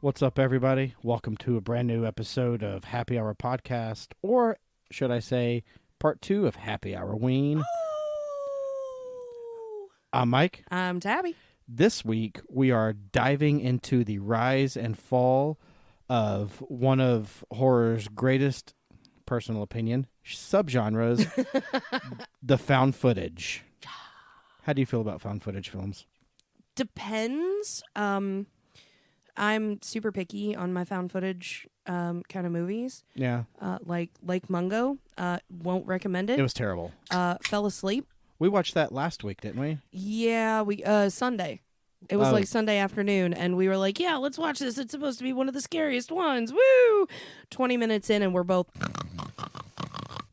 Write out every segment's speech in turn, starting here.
What's up, everybody? Welcome to a brand new episode of Happy Hour Podcast, or should I say, part 2 of Happy Hour-ween. I'm Mike. I'm Tabby. This week, we are diving into the rise and fall of one of horror's greatest, personal opinion, subgenres, the found footage. How do you feel about found footage films? Depends. I'm super picky on my found footage kind of movies. Yeah. Like Mungo. Won't recommend it. It was terrible. Fell asleep. We watched that last week, didn't we? Yeah, we Sunday. It was like Sunday afternoon, and we were like, yeah, let's watch this. It's supposed to be one of the scariest ones. Woo! 20 minutes in, and we're both...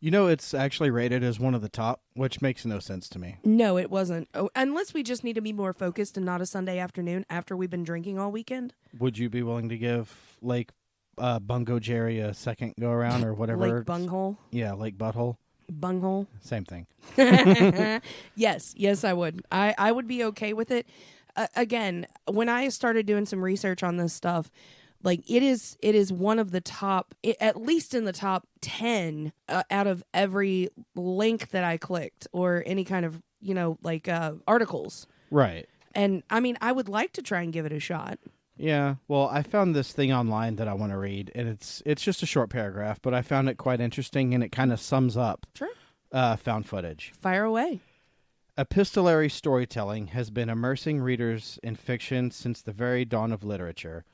You know, it's actually rated as one of the top, which makes no sense to me. No, it wasn't. Oh, unless we just need to be more focused and not a Sunday afternoon after we've been drinking all weekend. Would you be willing to give Lake Bungo Jerry a second go around or whatever? Lake Bunghole? Yeah, Lake Butthole. Bunghole? Same thing. Yes, I would. I would be okay with it. Again, when I started doing some research on this stuff, like it is one of the top, at least in the top 10 out of every link that I clicked or any kind of, articles. Right. And I mean, I would like to try and give it a shot. Yeah. Well, I found this thing online that I want to read, and it's just a short paragraph, but I found it quite interesting, and it kind of sums up found footage. Fire away. Epistolary storytelling has been immersing readers in fiction since the very dawn of literature,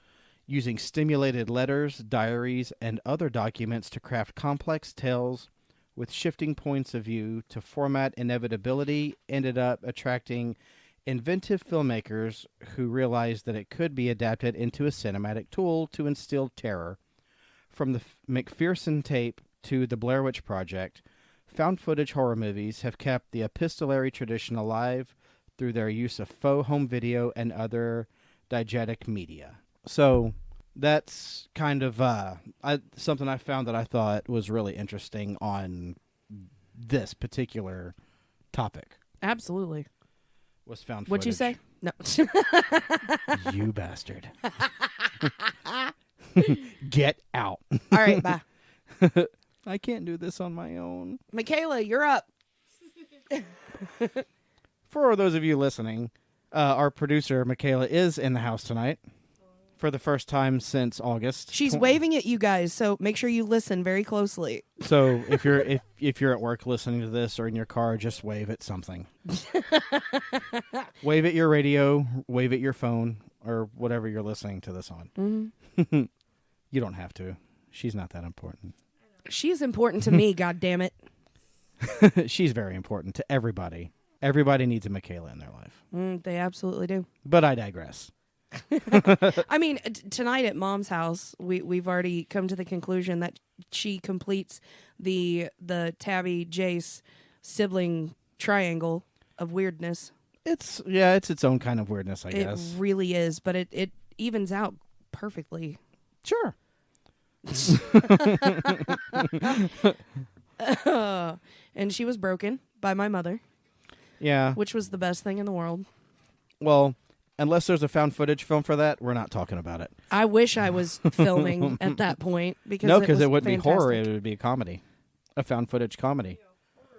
using stimulated letters, diaries, and other documents to craft complex tales with shifting points of view to format inevitability ended up attracting inventive filmmakers who realized that it could be adapted into a cinematic tool to instill terror. From the McPherson tape to the Blair Witch Project, found footage horror movies have kept the epistolary tradition alive through their use of faux home video and other diegetic media. So that's kind of something I found that I thought was really interesting on this particular topic. Absolutely. Was found footage. What'd you say? No. You bastard. Get out. All right, bye. I can't do this on my own. Michaela, you're up. For those of you listening, our producer, Michaela, is in the house tonight for the first time since August. She's waving at you guys, so make sure you listen very closely. So if you're at work listening to this or in your car, just wave at something. Wave at your radio, wave at your phone, or whatever you're listening to this on. Mm-hmm. You don't have to. She's not that important. She's important to me, goddammit. She's very important to everybody. Everybody needs a Michaela in their life. They absolutely do. But I digress. I mean, tonight at Mom's house, we've already come to the conclusion that she completes the Tabby Jace sibling triangle of weirdness. It's its own kind of weirdness, I guess. It really is, but it evens out perfectly. Sure. And she was broken by my mother. Yeah. Which was the best thing in the world. Well, unless there's a found footage film for that, we're not talking about it. I wish I was filming at that point. Because it wouldn't be horror. It fantastic. would be a comedy. A found footage comedy.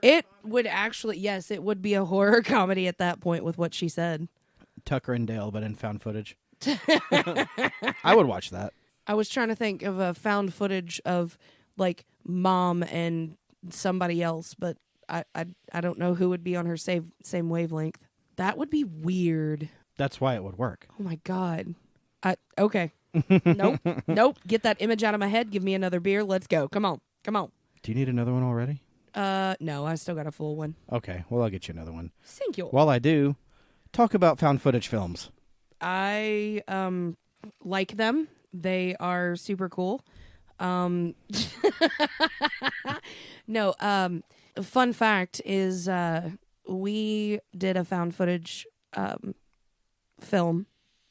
It would actually, yes, it would be a horror comedy at that point with what she said. Tucker and Dale, but in found footage. I would watch that. I was trying to think of a found footage of like Mom and somebody else, but I don't know who would be on her same wavelength. That would be weird. That's why it would work. Oh my God. Okay. Nope. Get that image out of my head. Give me another beer. Let's go. Come on. Do you need another one already? No, I still got a full one. Okay, well, I'll get you another one. Thank you. While I do, talk about found footage films. I like them. They are super cool. No, fun fact is we did a found footage film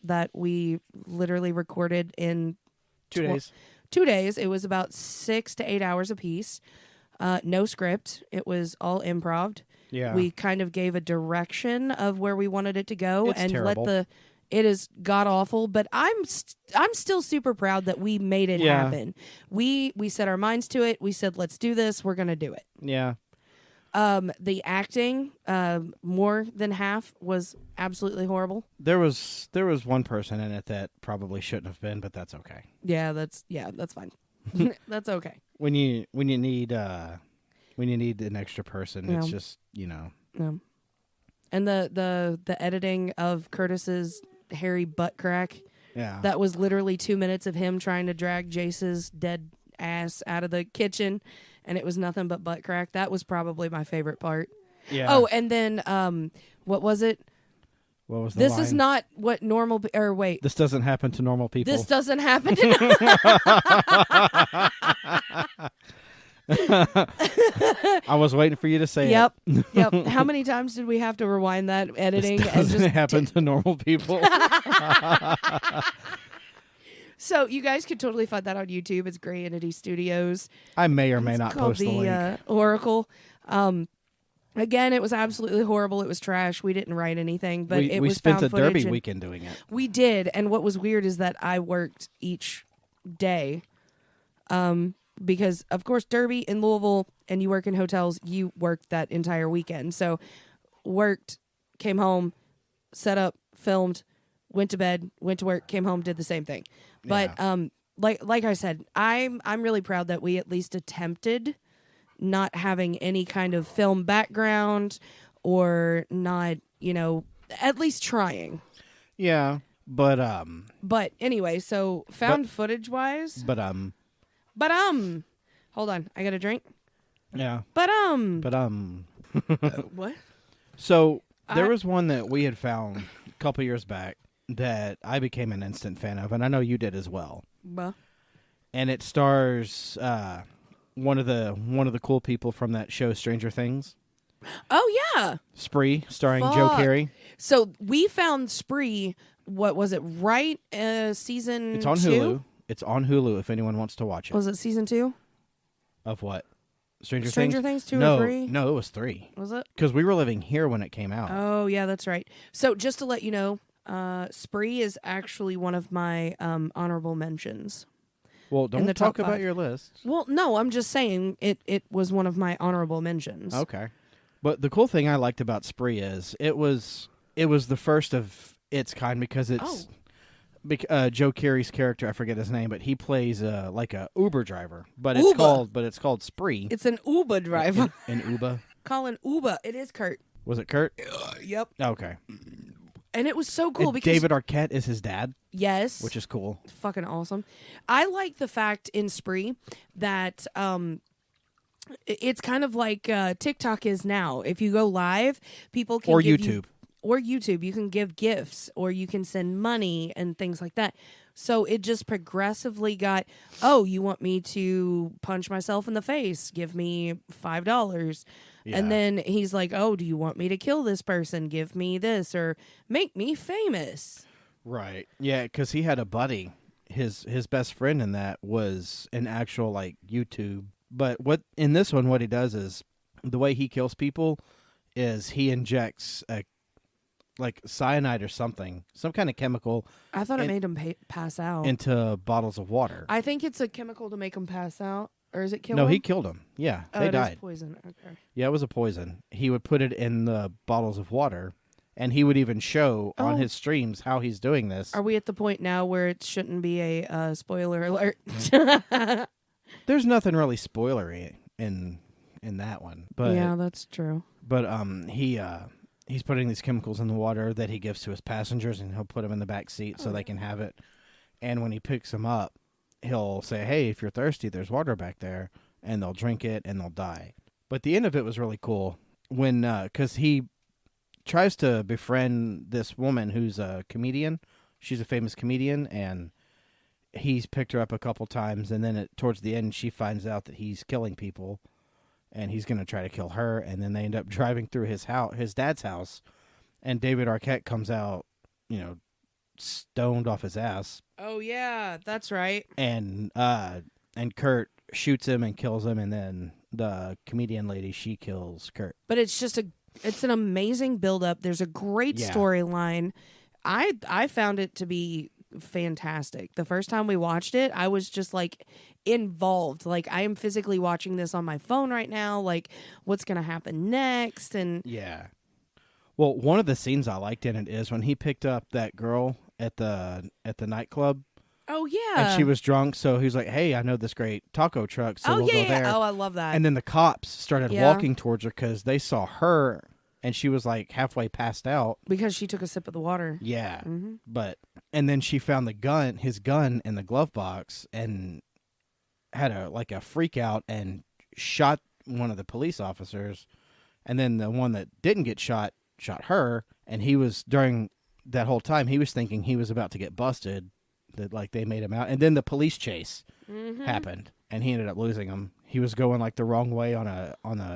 that we literally recorded in 2 days. 2 days. It was about 6 to 8 hours apiece. No script. It was all improv. Yeah. We kind of gave a direction of where we wanted it to go It's and terrible. It is god awful, but I'm still super proud that we made it happen. We set our minds to it. We said, let's do this. We're gonna do it. Yeah. The acting, more than half was absolutely horrible. There was one person in it that probably shouldn't have been, but that's okay. Yeah, that's fine. That's okay. When you need an extra person, it's just, Yeah. And the editing of Curtis's hairy butt crack. Yeah. That was literally 2 minutes of him trying to drag Jace's dead ass out of the kitchen, and it was nothing but butt crack. That was probably my favorite part. Yeah. Oh, and then what was it? What was the This line? is not what normal or wait. This doesn't happen to normal people. This doesn't happen to I was waiting for you to say Yep. How many times did we have to rewind that editing? This doesn't happen to normal people. So you guys could totally find that on YouTube. It's Grey Entity Studios. I may or may not called post the link. Oracle. Again, it was absolutely horrible. It was trash. We didn't write anything, but it we was spent found a footage Derby and weekend doing it. we did. And what was weird is that I worked each day. Because of course Derby in Louisville, and you work in hotels, you worked that entire weekend. So worked, came home, set up, filmed, went to bed, went to work, came home, did the same thing. But like I said, I'm really proud that we at least attempted not having any kind of film background or not, at least trying. Yeah, but anyway, so found footage wise. But hold on, I got a drink. Yeah. But what? So there was one that we had found a couple years back that I became an instant fan of, and I know you did as well. And it stars one of the cool people from that show Stranger Things. Oh yeah, Spree, starring Joe Carey. So we found Spree. What was it? Right, season. It's on 2? Hulu. It's on Hulu if anyone wants to watch it. Was it season 2? Of what? Stranger Things 2 no, or 3? No, it was 3. Was it? Because we were living here when it came out. Oh yeah, that's right. So just to let you know, Spree is actually one of my honorable mentions. Well, don't talk about your list. Well, no, I'm just saying it was one of my honorable mentions. Okay. But the cool thing I liked about Spree is it was the first of its kind because it's Joe Carey's character, I forget his name, but he plays like a Uber driver. But it's called Spree. It's an Uber driver. An Uber. Colin Uber. It is Kurt. Was it Kurt? Yep. Okay. And it was so cool because David Arquette is his dad. Yes. Which is cool. Fucking awesome. I like the fact in Spree that it's kind of like TikTok is now. If you go live, people can YouTube, you can give gifts or you can send money and things like that. So it just progressively got, you want me to punch myself in the face? Give me $5. Yeah. And then he's like, do you want me to kill this person? Give me this or make me famous. Right. Yeah, because he had a buddy. His best friend in that was an actual like YouTube. But what in this one, what he does is the way he kills people is he injects like cyanide or something, some kind of chemical. I thought it made him pass out into bottles of water. I think it's a chemical to make him pass out, or is it kill him? No, he killed him. Yeah, they died. It was poison. Okay. Yeah, it was a poison. He would put it in the bottles of water, and he would even show on his streams how he's doing this. Are we at the point now where it shouldn't be a spoiler alert? There's nothing really spoilery in that one, but yeah, that's true. But he's putting these chemicals in the water that he gives to his passengers, and he'll put them in the back seat so they can have it. And when he picks them up, he'll say, "Hey, if you're thirsty, there's water back there," and they'll drink it and they'll die. But the end of it was really cool when because he tries to befriend this woman who's a comedian. She's a famous comedian, and he's picked her up a couple times, and then towards the end, she finds out that he's killing people, and he's going to try to kill her, and then they end up driving through his dad's house, and David Arquette comes out, stoned off his ass. Oh, yeah, that's right. And Kurt shoots him and kills him, and then the comedian lady, she kills Kurt. But it's an amazing build-up. There's a great storyline. I found it to be fantastic. The first time we watched it, I was just like involved. Like, I am physically watching this on my phone right now. Like, what's going to happen next? And Yeah. Well, one of the scenes I liked in it is when he picked up that girl at the nightclub. oh yeah, And she was drunk, so he was like, "Hey, I know this great taco truck, so we'll go there." Oh, I love that. And then the cops started Yeah. walking towards her because they saw her, and she was like halfway passed out. because she took a sip of the water. Yeah, Mm-hmm. and then she found his gun in the glove box, and had a freak out and shot one of the police officers, and then the one that didn't get shot her, and he was during that whole time he was thinking he was about to get busted. That like they made him out, and then the police chase happened, and he ended up losing him. He was going like the wrong way on a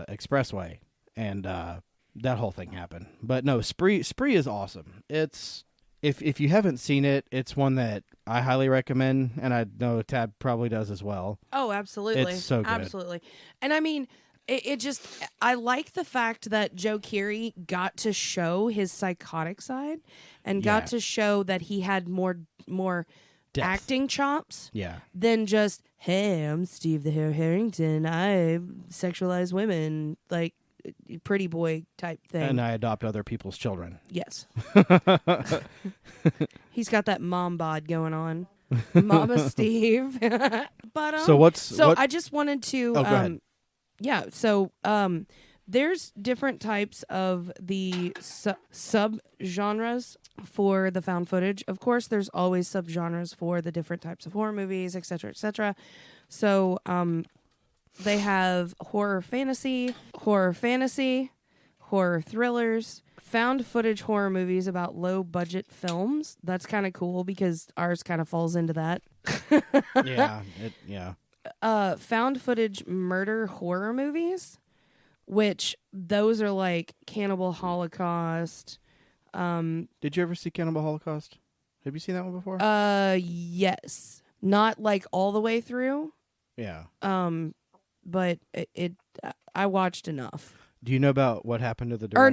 expressway, and that whole thing happened. But no, Spree is awesome. It's if you haven't seen it, it's one that I highly recommend, and I know Tab probably does as well. Oh, absolutely. It's so good. Absolutely. And I mean, it just, I like the fact that Joe Keery got to show his psychotic side and got Yeah. to show that he had more Depth. acting chops Yeah, than just, hey, I'm Steve the Hare Harrington. I sexualize women, like pretty boy type thing. and I adopt other people's children. Yes. He's got that mom bod going on. Mama Steve. But So I just wanted to go ahead. yeah, so there's different types of the sub-genres for the found footage. Of course, there's always sub-genres for the different types of horror movies, etc., etc. So they have horror fantasy, horror thrillers, found footage horror movies about low budget films. That's kind of cool because ours kind of falls into that. Yeah. Found footage murder horror movies, which those are like Cannibal Holocaust. Did you ever see Cannibal Holocaust? Have you seen that one before? Yes, not like all the way through. Yeah. But I watched enough. Do you know about what happened to the director? Or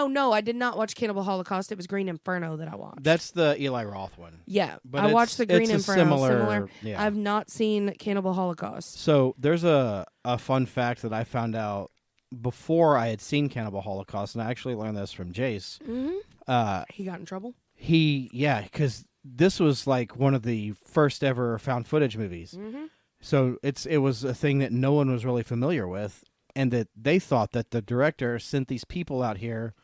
no. I did not watch Cannibal Holocaust. It was Green Inferno that I watched. That's the Eli Roth one. Yeah, But I watched the Green it's a Inferno. similar. Yeah. I've not seen Cannibal Holocaust. So there's a fun fact that I found out before I had seen Cannibal Holocaust, and I actually learned this from Jace. Mm-hmm. He got in trouble? Because this was like one of the first ever found footage movies. Mm-hmm. So it was a thing that no one was really familiar with, and that they thought that the director sent these people out here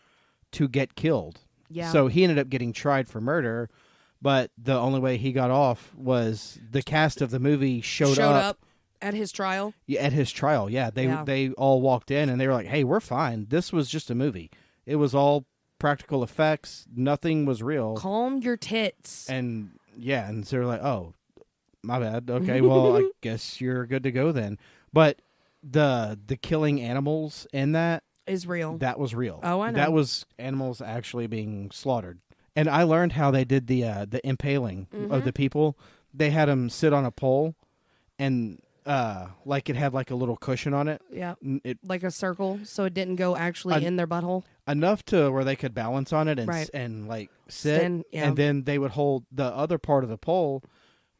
to get killed. Yeah. So he ended up getting tried for murder, but the only way he got off was the cast of the movie showed up at his trial. Yeah, at his trial. Yeah, they all walked in and they were like, "Hey, we're fine. This was just a movie. It was all practical effects. Nothing was real." Calm your tits. And yeah, and so they're like, "Oh, my bad. Okay, well, I guess you're good to go then." But the killing animals in that is real. That was real. Oh, I know. That was animals actually being slaughtered. And I learned how they did the impaling of the people. They had them sit on a pole, and like it had like a little cushion on it. Yeah, like a circle, so it didn't go actually in their butthole. Enough to where they could balance on it and Right. and like sit, Stand, yeah. and then they would hold the other part of the pole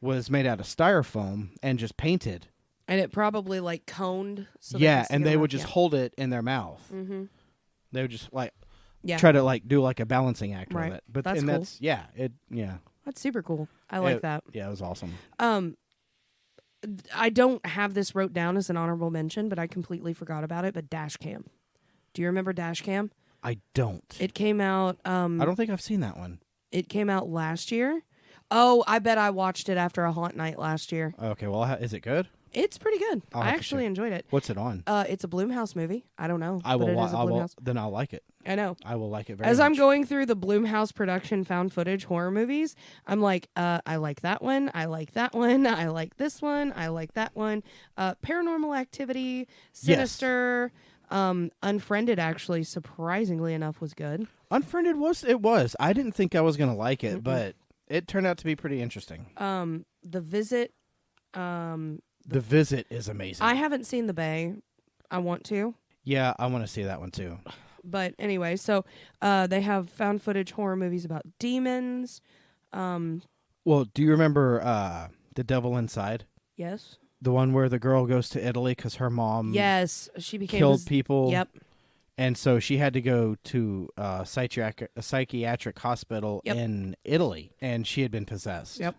was made out of styrofoam and just painted. And it probably like coned. So Yeah, and they would just hold it in their mouth. Mm-hmm. They would just like Yeah. try to like do like a balancing act Right. with it. But That's and cool. that's yeah, That's super cool. I like that. Yeah, it was awesome. I don't have this wrote down as an honorable mention, but I completely forgot about it. But Dash Cam. Do you remember Dash Cam? I don't. It came out. I don't think I've seen that one. It came out last year. Oh, I bet I watched it after a haunt night last year. Okay, well, is it good? It's pretty good. I'll I have to actually check. enjoyed it. What's it on? It's a Blumhouse movie. I don't know. I will. But it is a Blumhouse. Then I'll like it. I know. I will like it very As much. I'm going through the Blumhouse production found footage horror movies, I'm like, I like that one. I like that one. I like this one. I like that one. Paranormal Activity, Sinister, Unfriended. Actually, surprisingly enough, was good. Unfriended was. I didn't think I was gonna like it, but it turned out to be pretty interesting. The Visit. The Visit is amazing. I haven't seen The Bay. I want to. Yeah, I want to see that one too. But anyway, so they have found footage horror movies about demons. Well, do you remember The Devil Inside? Yes. The one where the girl goes to Italy because her mom Yes, she became killed people. Yep. And so she had to go to a psychiatric hospital in Italy, and she had been possessed. Yep.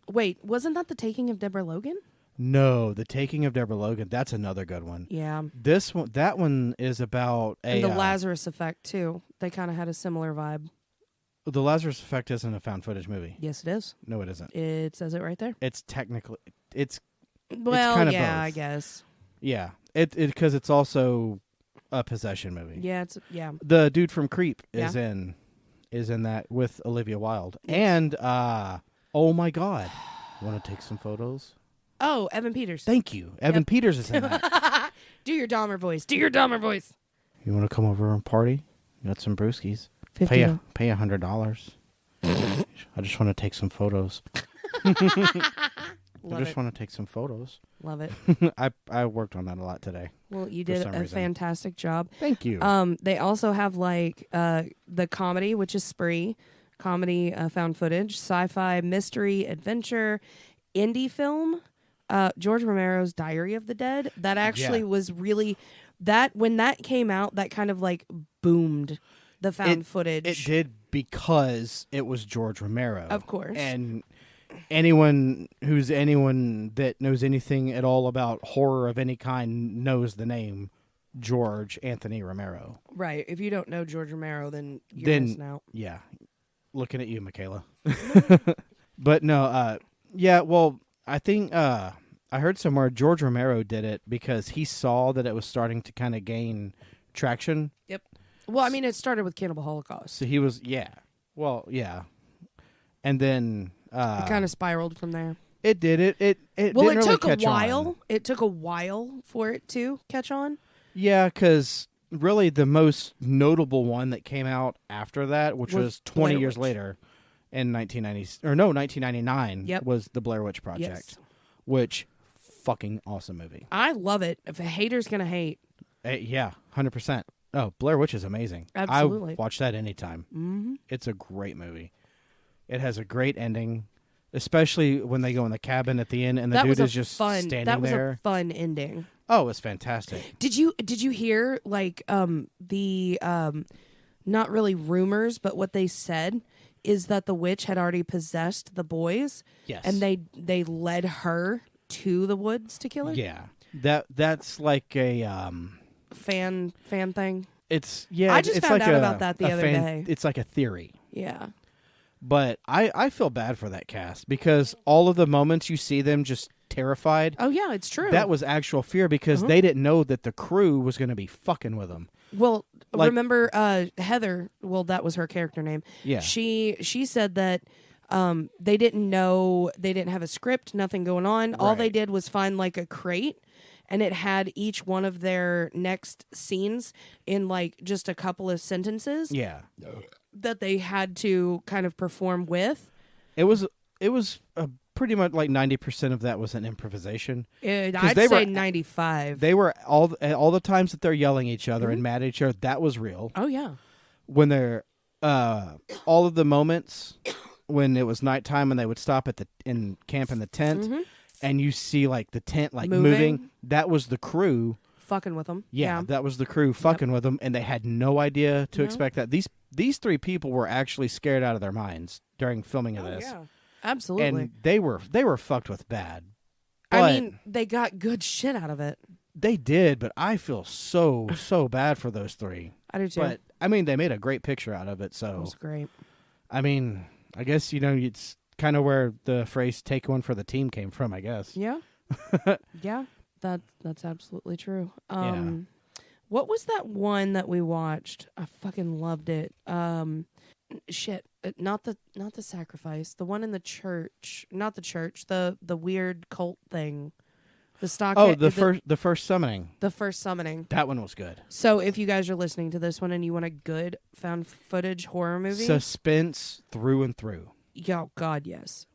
Wait, wasn't that The Taking of Deborah Logan? No, The Taking of Deborah Logan. That's another good one. Yeah. That one is about and the Lazarus Effect too. They kind of had a similar vibe. The Lazarus Effect isn't a found footage movie. Yes, it is. No, it isn't. It says it right there. It's technically well, kind of yeah, both. I guess. Yeah, it because it's also a possession movie. Yeah, The dude from Creep is in that with Olivia Wilde, and oh my God, want to take some photos? Oh, Evan Peters. Thank you, Evan Peters is in that. Do your Dahmer voice. Do your Dahmer voice. You want to come over and party? You got some brewskis. Pay $100. I just want to take some photos. I just want to take some photos. Love it. I worked on that a lot today. Well, you did a fantastic job. Thank you. They also have like the comedy, which is Spree, comedy, found footage, sci-fi, mystery, adventure, indie film. George Romero's Diary of the Dead. That actually was really when that came out, that kind of like boomed the found footage. It did because it was George Romero, of course, and anyone that knows anything at all about horror of any kind knows the name George Anthony Romero. Right. If you don't know George Romero, then you're missing out. Yeah. Looking at you, Michaela. But no, well, I think I heard somewhere George Romero did it because he saw that it was starting to kind of gain traction. Yep. Well, I mean, it started with Cannibal Holocaust. So he was, Well, yeah. And then it kind of spiraled from there. It did. It didn't really took catch a while. On. It took a while for it to catch on. Yeah, because really the most notable one that came out after that, which was 20 years later in 1999, was the Blair Witch Project, which fucking awesome movie. I love it. If a hater's going to hate. Yeah, 100%. Oh, Blair Witch is amazing. Absolutely. I watch that anytime. Mm-hmm. It's a great movie. It has a great ending, especially when they go in the cabin at the end and the dude is just standing there. That was a fun ending. Oh, it was fantastic. Did you hear like the not really rumors, but what they said is that the witch had already possessed the boys. Yes. And they led her to the woods to kill her? Yeah. That's like a fan thing. It's I just found out about that the other day. It's like a theory. Yeah. But I feel bad for that cast because all of the moments you see them just terrified. Oh yeah, it's true. That was actual fear because they didn't know that the crew was going to be fucking with them. Well, remember Heather? Well, that was her character name. Yeah. She said that they didn't know, they didn't have a script, nothing going on. All they did was find like a crate, and it had each one of their next scenes in like just a couple of sentences. Yeah. That they had to kind of perform with. It was pretty much like 90% of that was an improvisation. I'd say 95. They were all the times that they're yelling at each other and mad at each other. That was real. Oh yeah. When they're all of the moments when it was nighttime and they would stop in camp in the tent and you see like the tent like moving. That was the crew fucking with them. Yeah, that was the crew fucking with them, and they had no idea to expect that. These three people were actually scared out of their minds during filming of this. Yeah, absolutely. And they were fucked with bad. I mean, they got good shit out of it. They did, but I feel so bad for those three. I do too. But I mean, they made a great picture out of it. So it was great. I mean, I guess it's kind of where the phrase "take one for the team" came from. I guess. Yeah. Yeah. That's absolutely true. What was that one that we watched? I fucking loved it. Shit, not the sacrifice. The one in the church, not the church. The weird cult thing. The stock. Oh, the first summoning. The first summoning. That one was good. So if you guys are listening to this one and you want a good found footage horror movie, suspense through and through. Oh God, yes.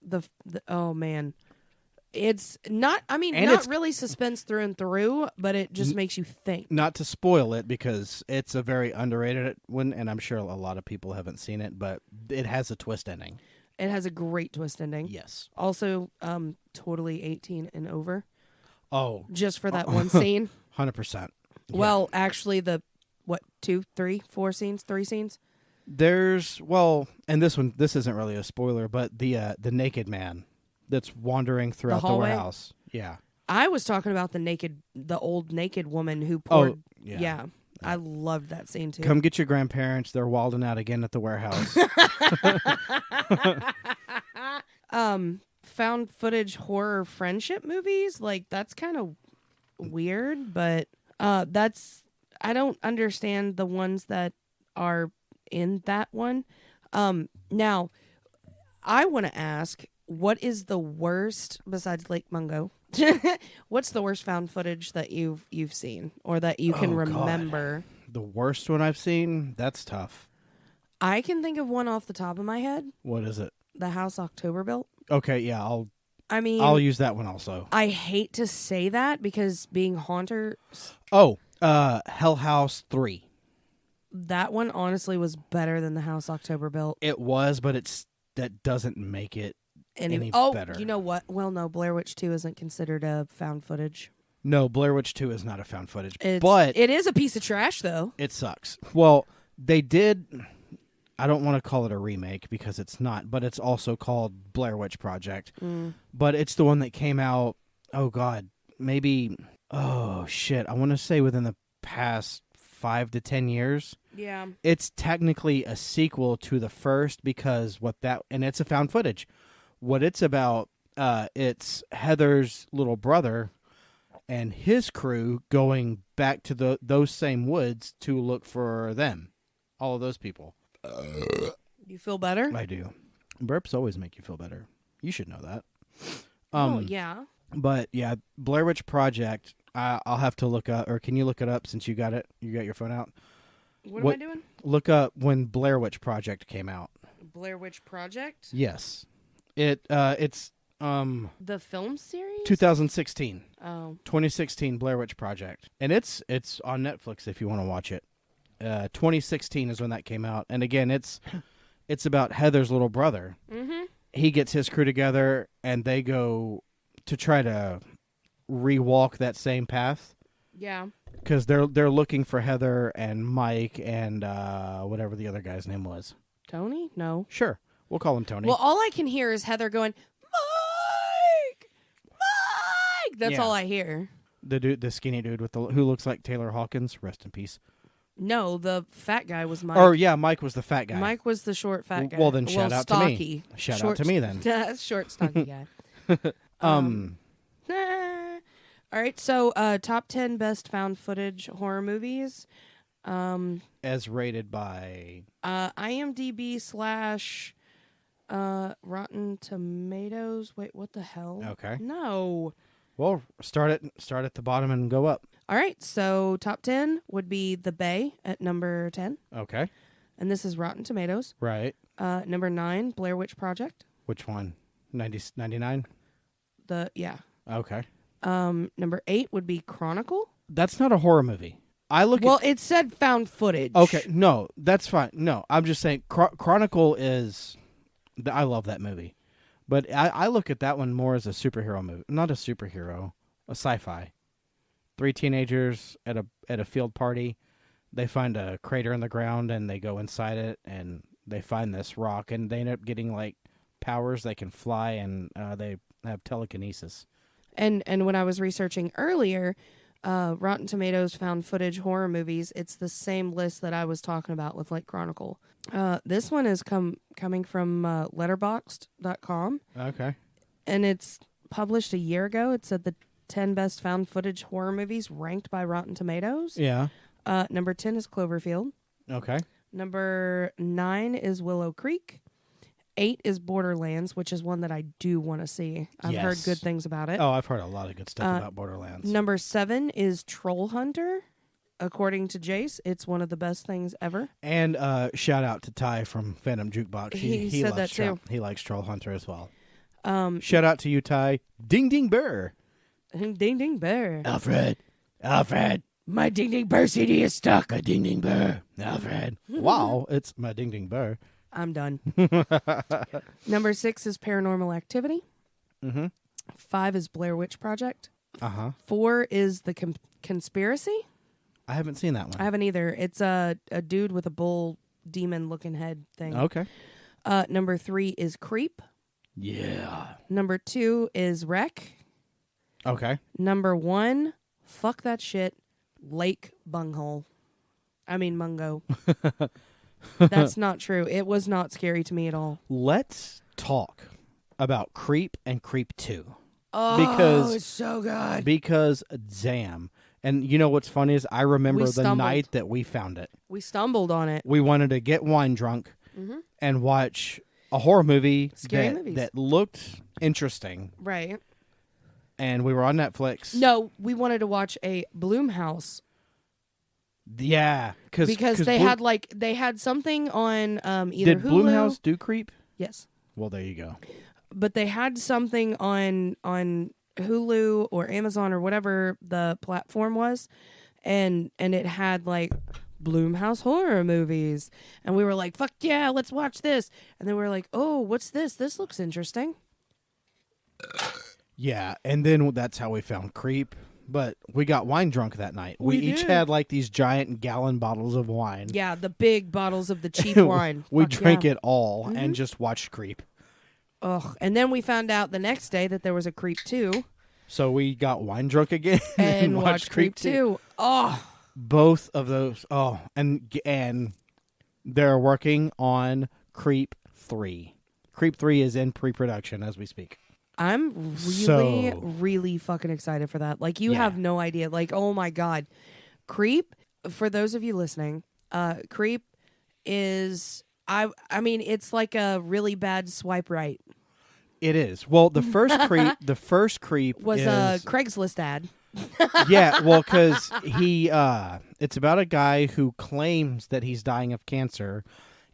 The oh man. It's not, I mean, And not it's- really suspense through and through, but it just makes you think. Not to spoil it, because it's a very underrated one, and I'm sure a lot of people haven't seen it, but it has a twist ending. It has a great twist ending. Yes. Also, totally 18 and over. Oh, Just for that one scene. 100%. Yeah. Well, actually, the, 2, 3, 4 scenes? 3 scenes? There's, and this isn't really a spoiler, but the naked man that's wandering throughout the hallway? warehouse. Yeah. I was talking about the old naked woman who poured. Oh, yeah. Yeah. I loved that scene too. Come get your grandparents. They're wilding out again at the warehouse. Found footage horror friendship movies, like that's kind of weird, but I don't understand the ones that are in that one. Now I want to ask, what is the worst besides Lake Mungo? What's the worst found footage that you've seen or that you can remember? God. The worst one I've seen? That's tough. I can think of one off the top of my head. What is it? The house October built. Okay, yeah, I'll use that one also. I hate to say that because being haunters. Oh, Hell House 3. That one honestly was better than the house October built. It was, but that doesn't make it any better. You know what? Well, no, Blair Witch 2 isn't considered a found footage. No, Blair Witch 2 is not a found footage. But it is a piece of trash, though. It sucks. Well, they did. I don't want to call it a remake because it's not, but it's also called Blair Witch Project. But it's the one that came out, oh God, maybe, oh shit, I want to say within the past 5 to 10 years. Yeah. It's technically a sequel to the first because and it's a found footage. What it's about, it's Heather's little brother and his crew going back to those same woods to look for them. All of those people. You feel better? I do. Burps always make you feel better. You should know that. Yeah. But yeah, Blair Witch Project. I'll have to look up, or can you look it up since you got it? You got your phone out. What am I doing? Look up when Blair Witch Project came out. Blair Witch Project? Yes. It's the film series? 2016. Oh. 2016 Blair Witch Project. And it's on Netflix if you want to watch it. 2016 is when that came out. And again, it's about Heather's little brother. Mm-hmm. He gets his crew together and they go to try to re-walk that same path. Yeah. Because they're looking for Heather and Mike and whatever the other guy's name was. Tony? No. Sure. We'll call him Tony. Well, all I can hear is Heather going, Mike! Mike! That's all I hear. The skinny dude who looks like Taylor Hawkins. Rest in peace. No, the fat guy was Mike. Or yeah, Mike was the fat guy. Mike was the short fat guy. Well, then shout out stocky. to me. Shout out to me then. Short, stocky guy. All right, so top 10 best found footage horror movies. As rated by IMDb / Rotten Tomatoes. Wait, what the hell? Okay. No. Well, start at the bottom and go up. All right, so top 10 would be The Bay at number 10. Okay. And this is Rotten Tomatoes. Right. Number 9, Blair Witch Project. Which one? 99? Yeah. Okay. Number 8 would be Chronicle. That's not a horror movie. It said found footage. Okay, no, that's fine. No, I'm just saying Chronicle is... I love that movie. But I look at that one more as a superhero movie. Not a superhero, a sci-fi. 3 teenagers at a field party. They find a crater in the ground and they go inside it and they find this rock and they end up getting like powers. They can fly and they have telekinesis. And when I was researching earlier, Rotten Tomatoes found footage horror movies. It's the same list that I was talking about with like Chronicle. This one is coming from letterboxd.com. Okay. And it's published a year ago. It said the 10 best found footage horror movies ranked by Rotten Tomatoes. Yeah. Number 10 is Cloverfield. Okay. Number 9 is Willow Creek. 8 is Borderlands, which is one that I do want to see. I've heard good things about it. Oh, I've heard a lot of good stuff about Borderlands. Number 7 is Troll Hunter. According to Jace, it's one of the best things ever. And shout out to Ty from Phantom Jukebox. He said that too. He likes Troll Hunter as well. Shout out to you, Ty. Ding ding burr. Ding ding bear. Alfred. My ding ding bear CD is stuck. My ding ding burr. Alfred. Wow, it's my ding ding burr. I'm done. Number 6 is Paranormal Activity. Mm-hmm. 5 is Blair Witch Project. 4 is The Conspiracy. I haven't seen that one. I haven't either. It's a dude with a bull demon looking head thing. Okay. Number 3 is Creep. Yeah. Number 2 is Wreck. Okay. Number 1, fuck that shit, Lake Bunghole. I mean Mungo. That's not true. It was not scary to me at all. Let's talk about Creep and Creep 2. Oh, it's so good. Because, damn. And you know what's funny is I remember the night that we found it. We stumbled on it. We wanted to get wine drunk and watch a horror movie that looked interesting. Right. And we were on Netflix. No, we wanted to watch a Blumhouse. Yeah. Because they had something on either Did Hulu. Blumhouse do Creep? Yes. Well, there you go. But they had something on Hulu or Amazon or whatever the platform was, and it had like Blumhouse horror movies, and we were like, "Fuck yeah, let's watch this!" And then we were like, "Oh, what's this? This looks interesting." Yeah, and then that's how we found Creep. But we got wine drunk that night. We each did. had like these giant gallon bottles of wine. Yeah, the big bottles of the cheap wine. We Fuck drank yeah. it all and just watched Creep. Ugh. And then we found out the next day that there was a Creep 2. So we got wine drunk again And watched Creep 2. Oh. Both of those. Oh, and they're working on Creep 3. Creep 3 is in pre-production as we speak. I'm really fucking excited for that. Like, you have no idea. Like, oh my God. Creep, for those of you listening, Creep is, I mean, it's like a really bad swipe right. It is. Well, the first Creep Was is a Craigslist ad. Yeah, well, because it's about a guy who claims that he's dying of cancer,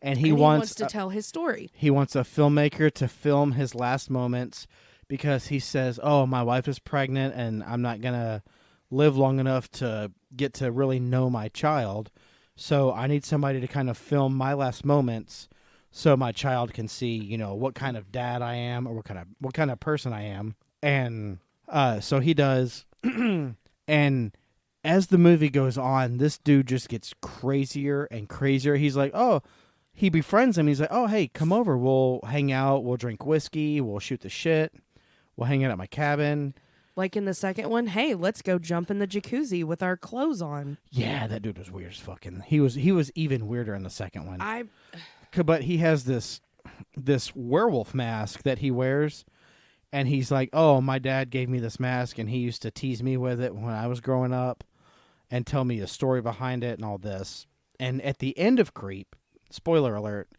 and he wants to tell his story. He wants a filmmaker to film his last moments because he says, "Oh, my wife is pregnant, and I'm not gonna live long enough to get to really know my child. So I need somebody to kind of film my last moments, so my child can see, you know, what kind of dad I am, or what kind of person I am." And so he does. And as the movie goes on, this dude just gets crazier and crazier. He's like, oh, he befriends him. He's like, oh, hey, come over. We'll hang out. We'll drink whiskey. We'll shoot the shit. We'll hang out at my cabin. Like in the second one, hey, let's go jump in the jacuzzi with our clothes on. Yeah, that dude was weird as fucking. He was even weirder in the second one. But he has this werewolf mask that he wears. And he's like, oh, my dad gave me this mask, and he used to tease me with it when I was growing up and tell me the story behind it and all this. And at the end of Creep, spoiler alert,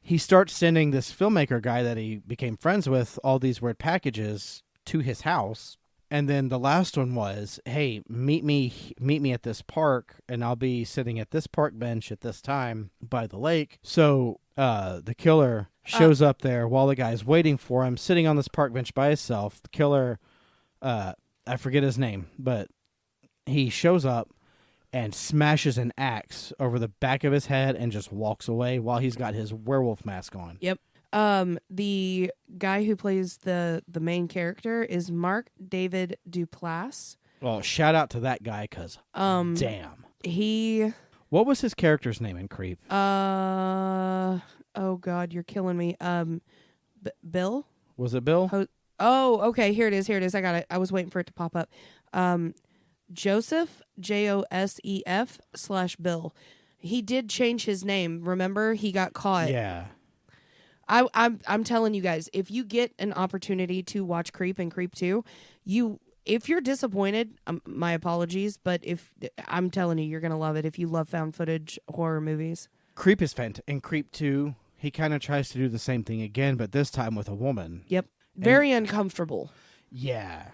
he starts sending this filmmaker guy that he became friends with all these weird packages to his house. And then the last one was, hey, meet me at this park, and I'll be sitting at this park bench at this time by the lake. So the killer shows up there while the guy's waiting for him, sitting on this park bench by himself. The killer, I forget his name, but he shows up and smashes an axe over the back of his head and just walks away while he's got his werewolf mask on. Yep. The guy who plays the main character is Mark David Duplass. Well, shout out to that guy, because damn. What was his character's name in Creep? Oh God, you're killing me. Bill? Was it Bill? Okay, here it is. I got it. I was waiting for it to pop up. Joseph, Josef /Bill. He did change his name. Remember, he got caught. Yeah. I'm telling you guys, if you get an opportunity to watch Creep and Creep 2, if you're disappointed, my apologies, but I'm telling you, you're gonna love it if you love found footage horror movies. Creep is fantastic. In Creep 2, he kind of tries to do the same thing again, but this time with a woman. Yep. Very uncomfortable. Yeah.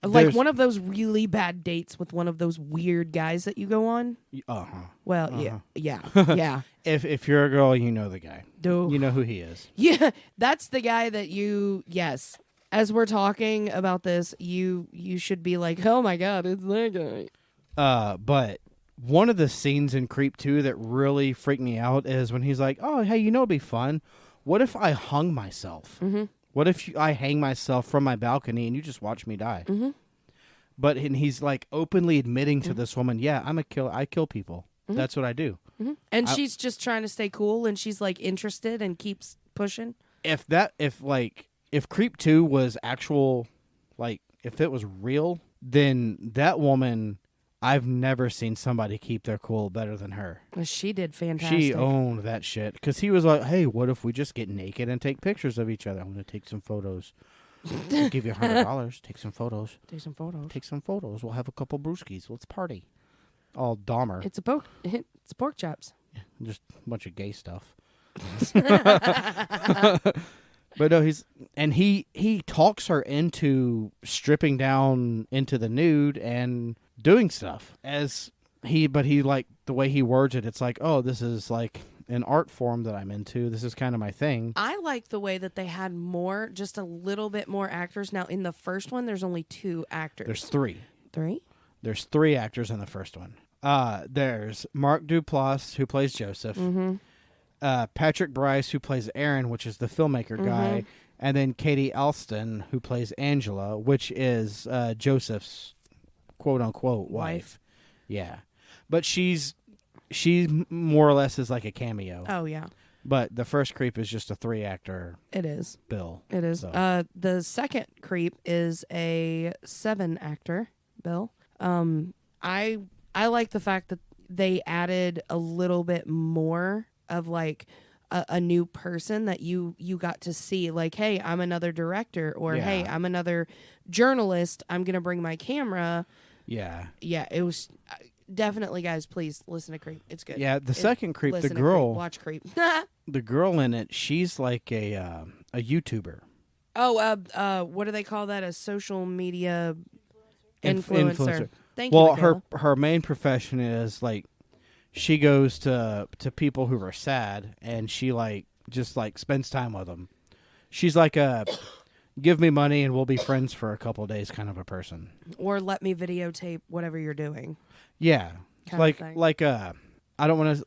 Like one of those really bad dates with one of those weird guys that you go on. Uh-huh. Well, yeah. If you're a girl, you know the guy. Dude. You know who he is. Yeah, that's the guy that yes. As we're talking about this, you should be like, oh my God, it's that guy. But one of the scenes in Creep 2 that really freaked me out is when he's like, oh, hey, it'd be fun. What if I hung myself? Mm-hmm. What if I hang myself from my balcony and you just watch me die? Mm-hmm. But and he's like openly admitting to this woman, yeah, I kill people. Mm-hmm. That's what I do. Mm-hmm. And she's just trying to stay cool, and she's like interested and keeps pushing. If Creep 2 was actual, like, if it was real, then that woman, I've never seen somebody keep their cool better than her. She did fantastic. She owned that shit. Because he was like, hey, what if we just get naked and take pictures of each other? I'm going to take some photos. I'll give you $100. Take some photos. Take some photos. Take some photos. We'll have a couple brewskis. Let's party. All Dahmer. It's pork chops. Yeah, just a bunch of gay stuff. But no, he talks her into stripping down into the nude and doing stuff but he like the way he words it, it's like, oh, this is like an art form that I'm into. This is kind of my thing. I like the way that they had just a little bit more actors. Now in the first one, there's only 2 actors. There's 3. 3? There's 3 actors in the first one. There's Mark Duplass, who plays Joseph. Mm-hmm. Patrick Bryce, who plays Aaron, which is the filmmaker guy, and then Katie Alston, who plays Angela, which is Joseph's quote-unquote wife. Yeah. But she more or less is like a cameo. Oh, yeah. But the first Creep is just a 3-actor It is. bill. It is. So. The second Creep is a 7-actor bill. I like the fact that they added a little bit more of like a new person that you got to see, like, hey, I'm another director, or hey, I'm another journalist, I'm gonna bring my camera. It was definitely, guys, please listen to Creep. It's good. The second Creep, the Listen to girl Creep. Watch Creep. the girl in it, she's like a YouTuber. What do they call that? A social media influencer. Thank you. Well, her main profession is like she goes to people who are sad, and she like just like spends time with them. She's like a give me money and we'll be friends for a couple of days kind of a person. Or let me videotape whatever you're doing. Yeah, like I don't want to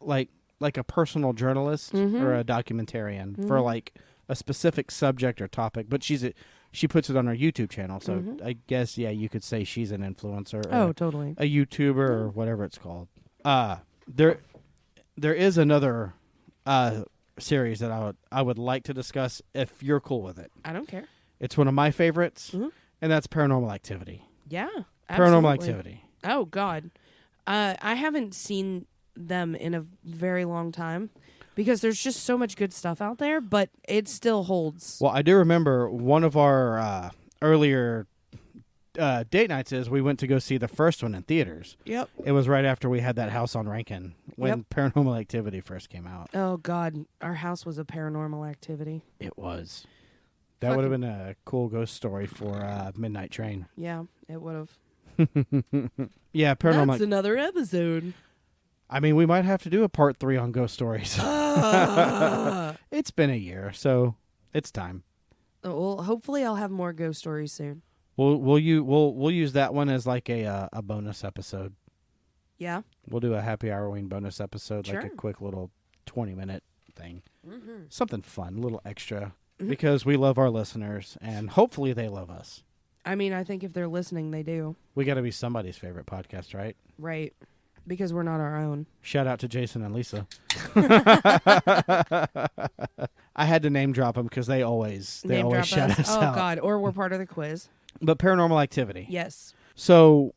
like a personal journalist or a documentarian for like a specific subject or topic, but she puts it on her YouTube channel, so I guess you could say she's an influencer. Oh, totally. A YouTuber or whatever it's called. There is another series that I would like to discuss if you're cool with it. I don't care. It's one of my favorites, and that's Paranormal Activity. Yeah, absolutely. Paranormal Activity. Oh God, I haven't seen them in a very long time because there's just so much good stuff out there, but it still holds. Well, I do remember one of our earlier date nights is we went to go see the first one in theaters. Yep. It was right after we had that house on Rankin when Paranormal Activity first came out. Oh God, our house was a Paranormal Activity. It was. That would have been a cool ghost story for Midnight Train. Yeah, it would have. Yeah, Paranormal. That's another episode. I mean, we might have to do a part 3 on ghost stories. It's been a year, so it's time. Well, hopefully I'll have more ghost stories soon. We'll use that one as like a bonus episode. Yeah. We'll do a Happy Hour-ween bonus episode, Sure. like a quick little 20-minute thing. Something fun, a little extra, because we love our listeners, and hopefully they love us. I mean, I think if they're listening, they do. We got to be somebody's favorite podcast, right? Right. Because we're not our own. Shout out to Jason and Lisa. I had to name drop them because they always shout us out. Oh, God. Or we're part of the quiz. But Paranormal Activity. Yes. So,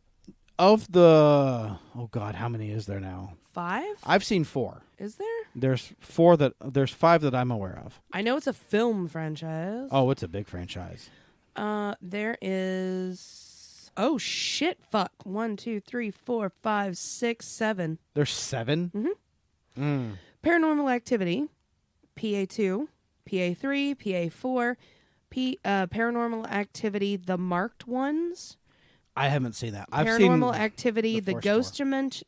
of the... Oh, God, how many is there now? 5? I've seen 4. Is there? There's 5 that I'm aware of. I know it's a film franchise. Oh, it's a big franchise. There is... Oh, shit, fuck. 1, 2, 3, 4, 5, 6, 7. There's 7? Paranormal Activity, PA2, PA3, PA4, Paranormal Activity, the marked ones. I haven't seen that. I've Paranormal seen Activity, the Ghost Dimension,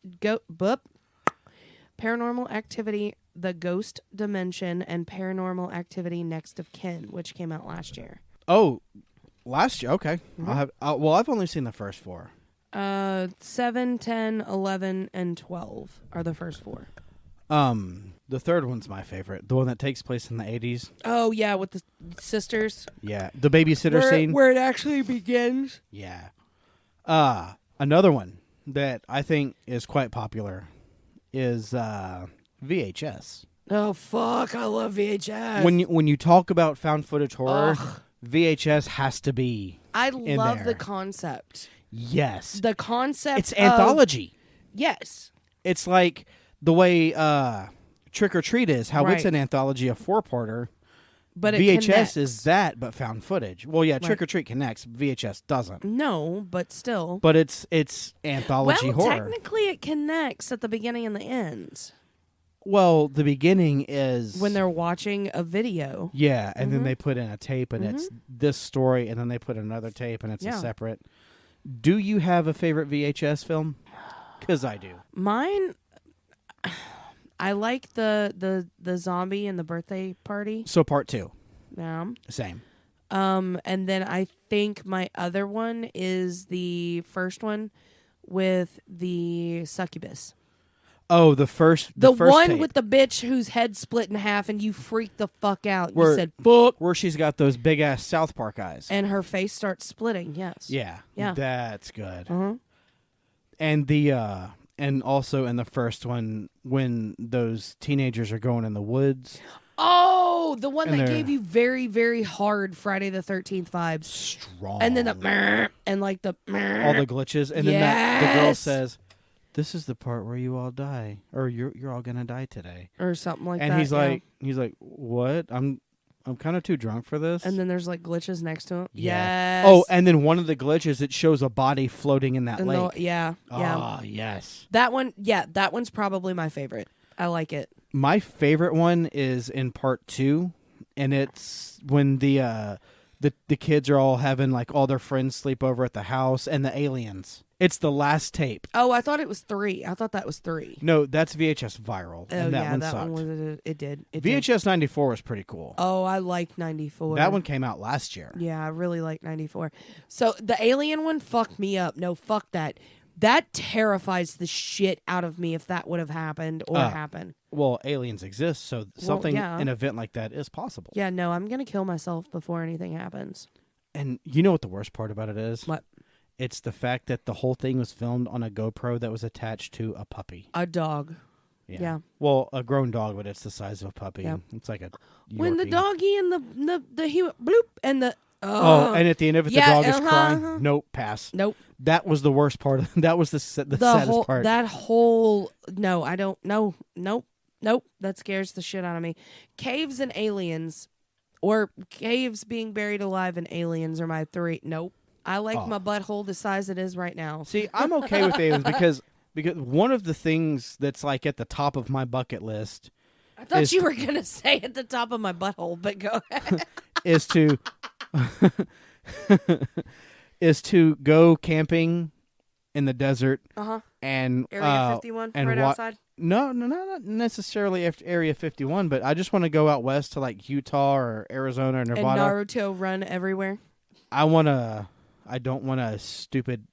Paranormal Activity, The Ghost Dimension, and Paranormal Activity Next of Kin, which came out last year. Oh, last year. Okay. Mhm. I've only seen the first 4. 7, 10, 11, and 12 are the first 4. The third one's my favorite. The one that takes place in the 80s. Oh, yeah, with the sisters. Yeah. The babysitter scene. Where it actually begins. Yeah. Another one that I think is quite popular is VHS. Oh, fuck. I love VHS. When you talk about found footage horror, Ugh. VHS has to be I in love there. the concept. Yes. The concept It's anthology. Yes. It's like the way Trick or Treat is, how it's Right. an anthology, a 4-parter. But it VHS connects. is that, but found footage. Well, yeah, Trick Right. or Treat connects. VHS doesn't. No, but still. But it's anthology well, horror. technically it connects at the beginning and the end. Well, the beginning is When they're watching a video. yeah, and then Mhm. they put in a tape, and it's this story, and then they put another tape, and it's Yeah. a separate. Do you have a favorite VHS film? Because I do. Mine, I like the zombie and the birthday party. So part 2, Yeah. same. And then I think my other one is the first one with the succubus. Oh, the first The first one tape, with the bitch whose head split in half and you freaked the fuck out. Where- You said, fuck. where she's got those big ass South Park eyes. And her face starts splitting, yes. Yeah, Yeah. that's good. Uh-huh. And the and also in the first one when those teenagers are going in the woods, Oh, the one And that they're- gave you very, very hard Friday the 13th vibes. strong, And then the meh, and like the meh. all the glitches, and then the girl Yes! says, "This is the part where you all die, or you're all gonna die today." or something like And that. he's yeah. like, "What? I'm kind of too drunk for this." And then there's like glitches next to him. yeah. Yes. Oh, and then one of the glitches, it shows a body floating in that And lake. yeah. Ah, yes. That one, that one's probably my favorite. I like it. My favorite one is in part 2, and it's when the kids are all having like all their friends sleep over at the house, and the aliens. It's the last tape. Oh, I thought it was 3. I thought that was 3. No, that's VHS Viral, Oh, and that yeah, one that sucked. one was, it did. It did. VHS 94 was pretty cool. Oh, I liked 94. That one came out last year. Yeah, I really liked 94. So the alien one fucked me up. No, fuck that. That terrifies the shit out of me if that would have happened or happened. Well, aliens exist, so something, yeah. an event like that is possible. Yeah, no, I'm going to kill myself before anything happens. And you know what the worst part about it is? What? It's the fact that the whole thing was filmed on a GoPro that was attached to a puppy. A dog. Yeah. Well, a grown dog, but it's the size of a puppy. Yeah. It's like a When the Yorkie. doggy and the he went bloop and the Oh, and at the end of it, Yeah, the dog is uh-huh. crying. Nope, pass. nope. That was the worst part. That was the saddest whole part. that whole no, I don't no nope nope that scares the shit out of me. Caves and aliens, or caves being buried alive and aliens are my 3. Nope. I like Oh. my butthole the size it is right now. See, I'm okay with aliens because one of the things that's like at the top of my bucket list I thought is- you were gonna say at the top of my butthole, but go ahead. is to is to go camping in the desert and Area 51 and right outside. No, not necessarily after Area 51, but I just want to go out west to like Utah or Arizona or And Nevada. Naruto run everywhere. I don't want a stupid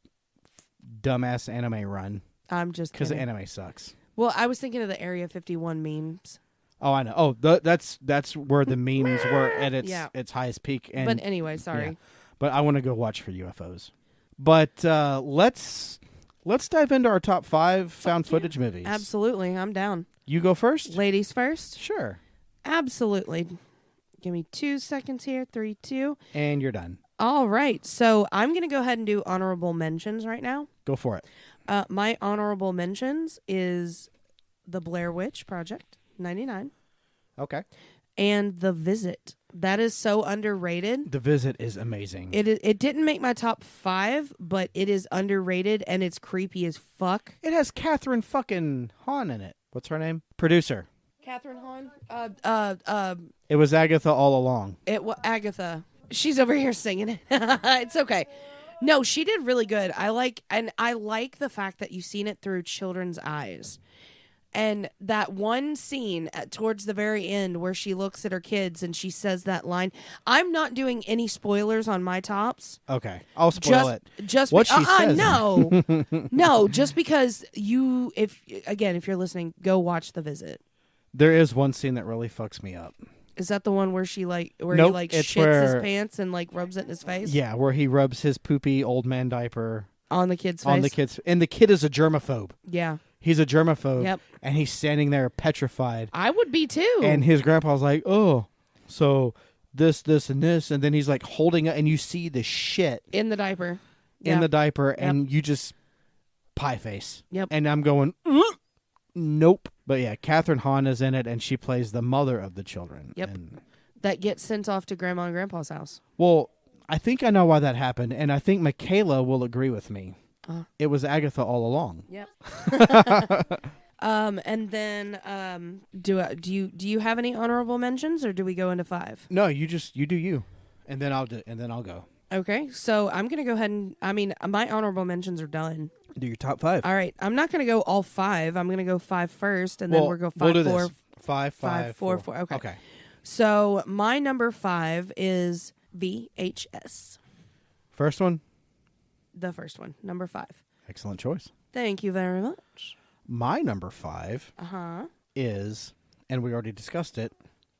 dumbass anime run I'm just because the kidding. anime sucks. Well, I was thinking of the Area 51 memes. Oh, I know. Oh, that's where the memes were at its highest peak. And But anyway, sorry. yeah. But I want to go watch for UFOs. But let's dive into our top 5 found footage movies. Absolutely. I'm down. You go first? Ladies first? Sure. Absolutely. Give me 2 seconds here. 3, 2. And you're done. All right. So I'm going to go ahead and do honorable mentions right now. Go for it. My honorable mentions is The Blair Witch Project, 99, Okay. and The Visit. That is so underrated. The Visit is amazing. It didn't make my top 5, but it is underrated and it's creepy as fuck. It has Catherine fucking Hahn in it. What's her name? Producer. Catherine Hahn? It was Agatha all along. Agatha. She's over here singing it. It's okay. No, she did really good. I like the fact that you've seen it through children's eyes. And that one scene towards the very end where she looks at her kids and she says that line. I'm not doing any spoilers on my tops. Okay, I'll spoil it. Just what she says. No, no. Just because if you're listening, go watch The Visit. There is one scene that really fucks me up. Is that the one where he Nope, shits his pants and rubs it in his face? Yeah, where he rubs his poopy old man diaper on the kid's face. And the kid is a germaphobe. Yeah. He's a germaphobe. Yep. And he's standing there petrified. I would be too. And his grandpa's like, oh, so this, and this. And then he's like holding it, and you see the shit. In the diaper. In the diaper, and you just pie face. Yep. And I'm going, nope. But yeah, Catherine Hahn is in it, and she plays the mother of the children. Yep. And, that gets sent off to Grandma and Grandpa's house. Well, I think I know why that happened, and I think Michaela will agree with me. It was Agatha all along. Yep. And then do you have any honorable mentions, or do we go into 5? No, you do you, and then I'll go. Okay, so I'm gonna go ahead and my honorable mentions are done. Do your top 5. All right, I'm not gonna go all 5. I'm gonna go 5 first, and then we'll go 5, we'll do 4, this. 5, 4. Okay. So my number 5 is VHS. First one. The first one, number 5. Excellent choice. Thank you very much. My number 5 is, and we already discussed it,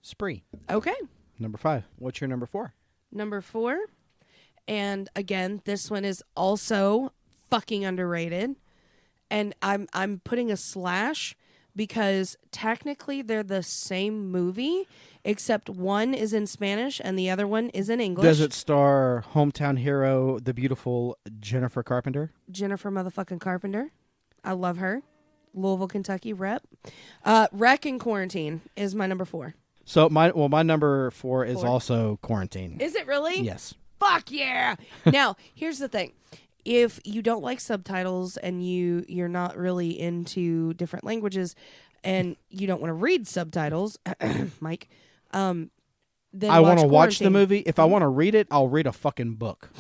Spree. Okay. Number 5. What's your number 4? Number 4, and again, this one is also fucking underrated, and I'm putting a slash because technically they're the same movie, except one is in Spanish and the other one is in English. Does it star hometown hero, the beautiful Jennifer Carpenter? Jennifer motherfucking Carpenter. I love her. Louisville, Kentucky rep. Wreck and Quarantine is my number 4. So my number 4 is also Quarantine. Is it really? Yes. Fuck yeah. Now, here's the thing. If you don't like subtitles and you're not really into different languages and you don't want to read subtitles, Mike, then I want to watch the Quarantine. movie. If I want to read it, I'll read a fucking book.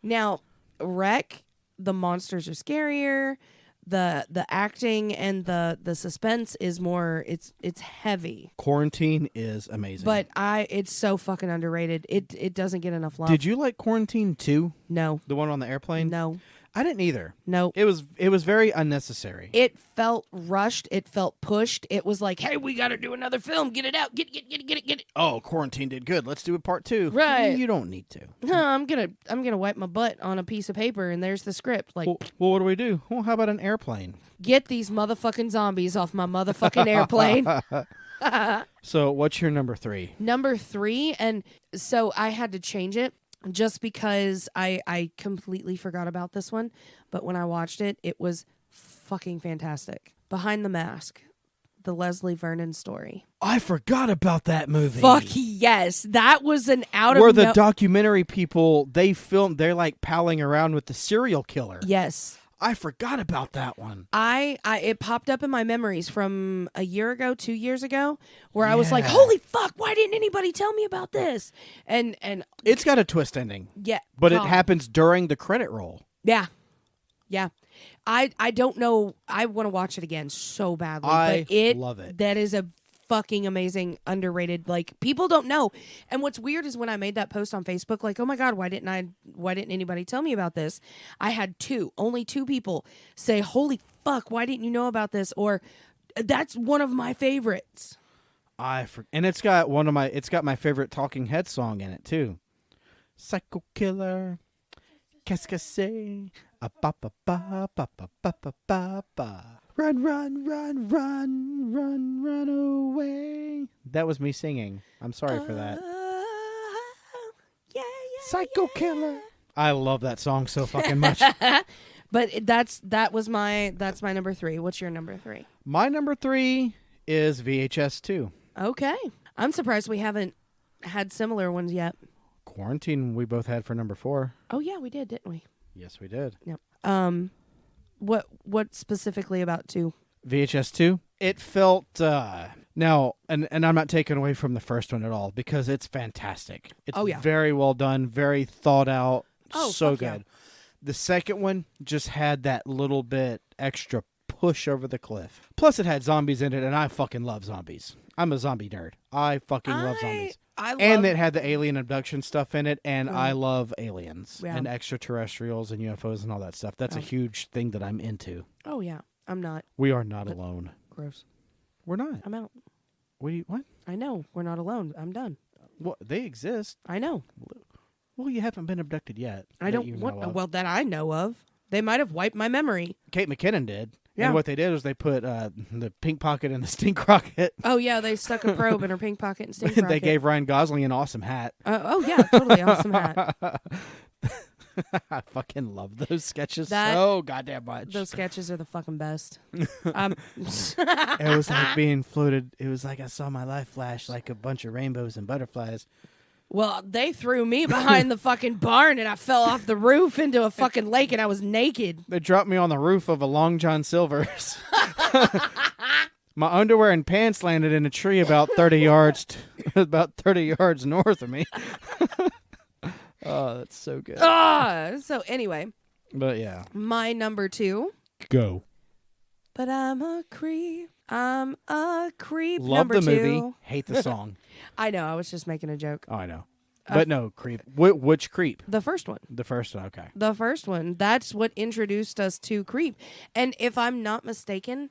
Now, Wreck, the monsters are scarier. The acting and the suspense is more it's heavy. Quarantine is amazing. But it's so fucking underrated. It doesn't get enough love. Did you like Quarantine 2? No. The one on the airplane? No. I didn't either. No. It was very unnecessary. It felt rushed. It felt pushed. It was like, hey, we got to do another film. Get it out. Get it. Oh, Quarantine did good. Let's do a part 2. Right. You don't need to. No, I'm gonna wipe my butt on a piece of paper and there's the script. Like, Well, what do we do? Well, how about an airplane? get these motherfucking zombies off my motherfucking airplane. So, what's your number 3? Number 3, and so I had to change it just because I completely forgot about this one. But when I watched it, it was fucking fantastic. Behind the Mask, the Leslie Vernon story. I forgot about that movie. Fuck yes, that was an out Where of the documentary people, they're like palling around with the serial killer. Yes. I forgot about that one. It popped up in my memories from a year ago, 2 years ago, where I was like, holy fuck, why didn't anybody tell me about this? And It's got a twist ending. yeah. But it happens during the credit roll. Yeah. Yeah. I don't know. I want to watch it again so badly. I but love it. That is a fucking amazing, underrated, like, people don't know. And what's weird is when I made that post on Facebook, like, oh my God, why didn't anybody tell me about this? I had only two people say, holy fuck, why didn't you know about this? Or that's one of my favorites. And it's got my favorite Talking Heads song in it too. Psycho Killer. Qu'est-ce que c'est? Ba ba ba ba ba ba ba ba ba. Run, run, run, run, run, run away. That was me singing. I'm sorry for that. Yeah, Psycho Killer. I love that song so fucking much. But that's my number 3. What's your number 3? My number 3 is VHS 2. Okay. I'm surprised we haven't had similar ones yet. Quarantine we both had for number 4. Oh yeah, we did, didn't we? Yes, we did. Yep. What specifically about 2? VHS 2? It felt now, and I'm not taking away from the first one at all because it's fantastic. It's very well done, very thought out, so good. Yeah. The second one just had that little bit extra push over the cliff. Plus, it had zombies in it, and I fucking love zombies. I'm a zombie nerd. I fucking love zombies. And it had the alien abduction stuff in it, and I love aliens and extraterrestrials and UFOs and all that stuff. That's a huge thing that I'm into. Oh, yeah. I'm not. We are not alone. Gross. We're not. I'm out. What? I know. We're not alone. I'm done. Well, they exist. I know. Well, you haven't been abducted yet. I don't want. Well, that I know of. They might have wiped my memory. Kate McKinnon did. Yeah. And what they did was they put the pink pocket in the stink rocket. Oh, yeah. They stuck a probe in her pink pocket and stink rocket. They gave Ryan Gosling an awesome hat. Oh, yeah. Totally awesome hat. I fucking love those sketches so goddamn much. Those sketches are the fucking best. It was like being floated. It was like I saw my life flash like a bunch of rainbows and butterflies. Well, they threw me behind the fucking barn and I fell off the roof into a fucking lake and I was naked. They dropped me on the roof of a Long John Silver's. My underwear and pants landed in a tree about 30 yards north of me. Oh, that's so good. So anyway. But yeah. My number 2. Go. But I'm a creep. I'm a creep. Love number the 2. movie. Hate the song. I know. I was just making a joke. Oh, I know. But no, creep. Which creep? The first one. The first one, okay. The first one. That's what introduced us to creep. And if I'm not mistaken,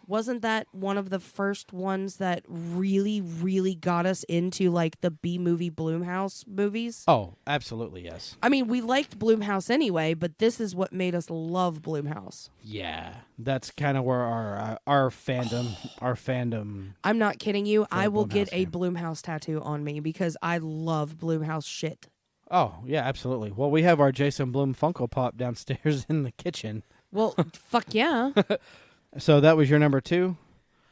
wasn't that one of the first ones that really, really got us into like the B-movie Blumhouse movies? Oh, absolutely, yes. I mean, we liked Blumhouse anyway, but this is what made us love Blumhouse. Yeah, that's kind of where our fandom. I'm not kidding you. I will Blumhouse get a fan. Blumhouse tattoo on me because I love Blumhouse shit. Oh, yeah, absolutely. Well, we have our Jason Blum Funko Pop downstairs in the kitchen. Well, fuck yeah. So that was your number 2?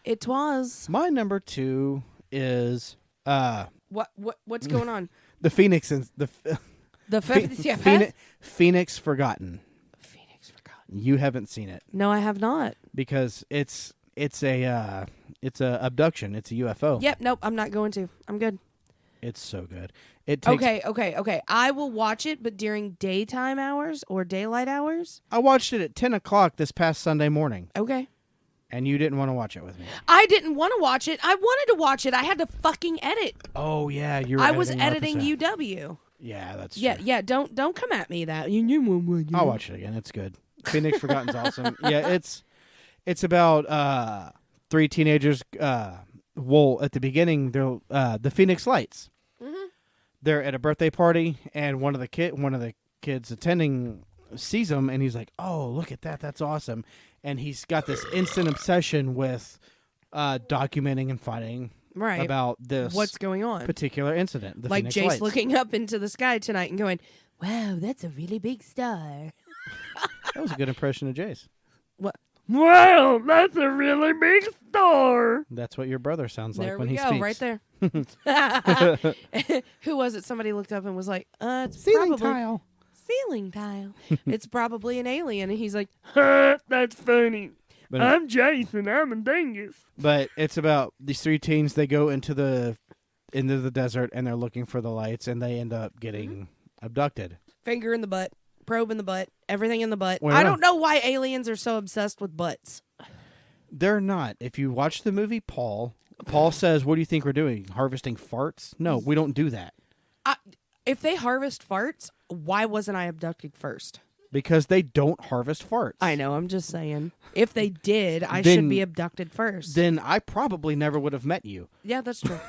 It was. My number 2 is What's going on? the Phoenix and the Phoenix Forgotten. Phoenix Forgotten. You haven't seen it. No, I have not. Because it's a abduction. It's a UFO. Yep, nope, I'm not going to. I'm good. It's so good. It takes, Okay. I will watch it, but during daytime hours or daylight hours. I watched it at 10 o'clock this past Sunday morning. Okay. And you didn't want to watch it with me. I didn't want to watch it. I wanted to watch it. I had to fucking edit. Oh, yeah. I was editing UW. Yeah, that's true. true. Yeah, don't come at me that. I'll watch it again. It's good. Phoenix Forgotten's awesome. Yeah, it's about 3 teenagers. Well, at the beginning, they're the Phoenix Lights. Mm-hmm. They're at a birthday party, and one of the kids attending sees them, and he's like, "Oh, look at that! That's awesome!" And he's got this instant obsession with documenting and finding about this what's going on, particular incident. The like Phoenix Jace Lights. looking up into the sky tonight and going, "Wow, that's a really big star." That was a good impression of Jace. What? Wow, that's a really big star. That's what your brother sounds like there when we he go, speaks. right there. Who was it? Somebody looked up and was like, it's Ceiling probably tile. Ceiling tile. It's probably an alien. And he's like, that's funny. But I'm Jason. I'm a dingus. But it's about these 3 teens. They go into the desert and they're looking for the lights, and they end up getting abducted. Finger in the butt. Probe in the butt. Everything in the butt. Wait, I don't know why aliens are so obsessed with butts. They're not. If you watch the movie Paul says, "What do you think we're doing? Harvesting farts?" No, we don't do that. If they harvest farts, why wasn't I abducted first? Because they don't harvest farts. I know, I'm just saying. If they did, I should be abducted first. Then I probably never would have met you. Yeah, that's true.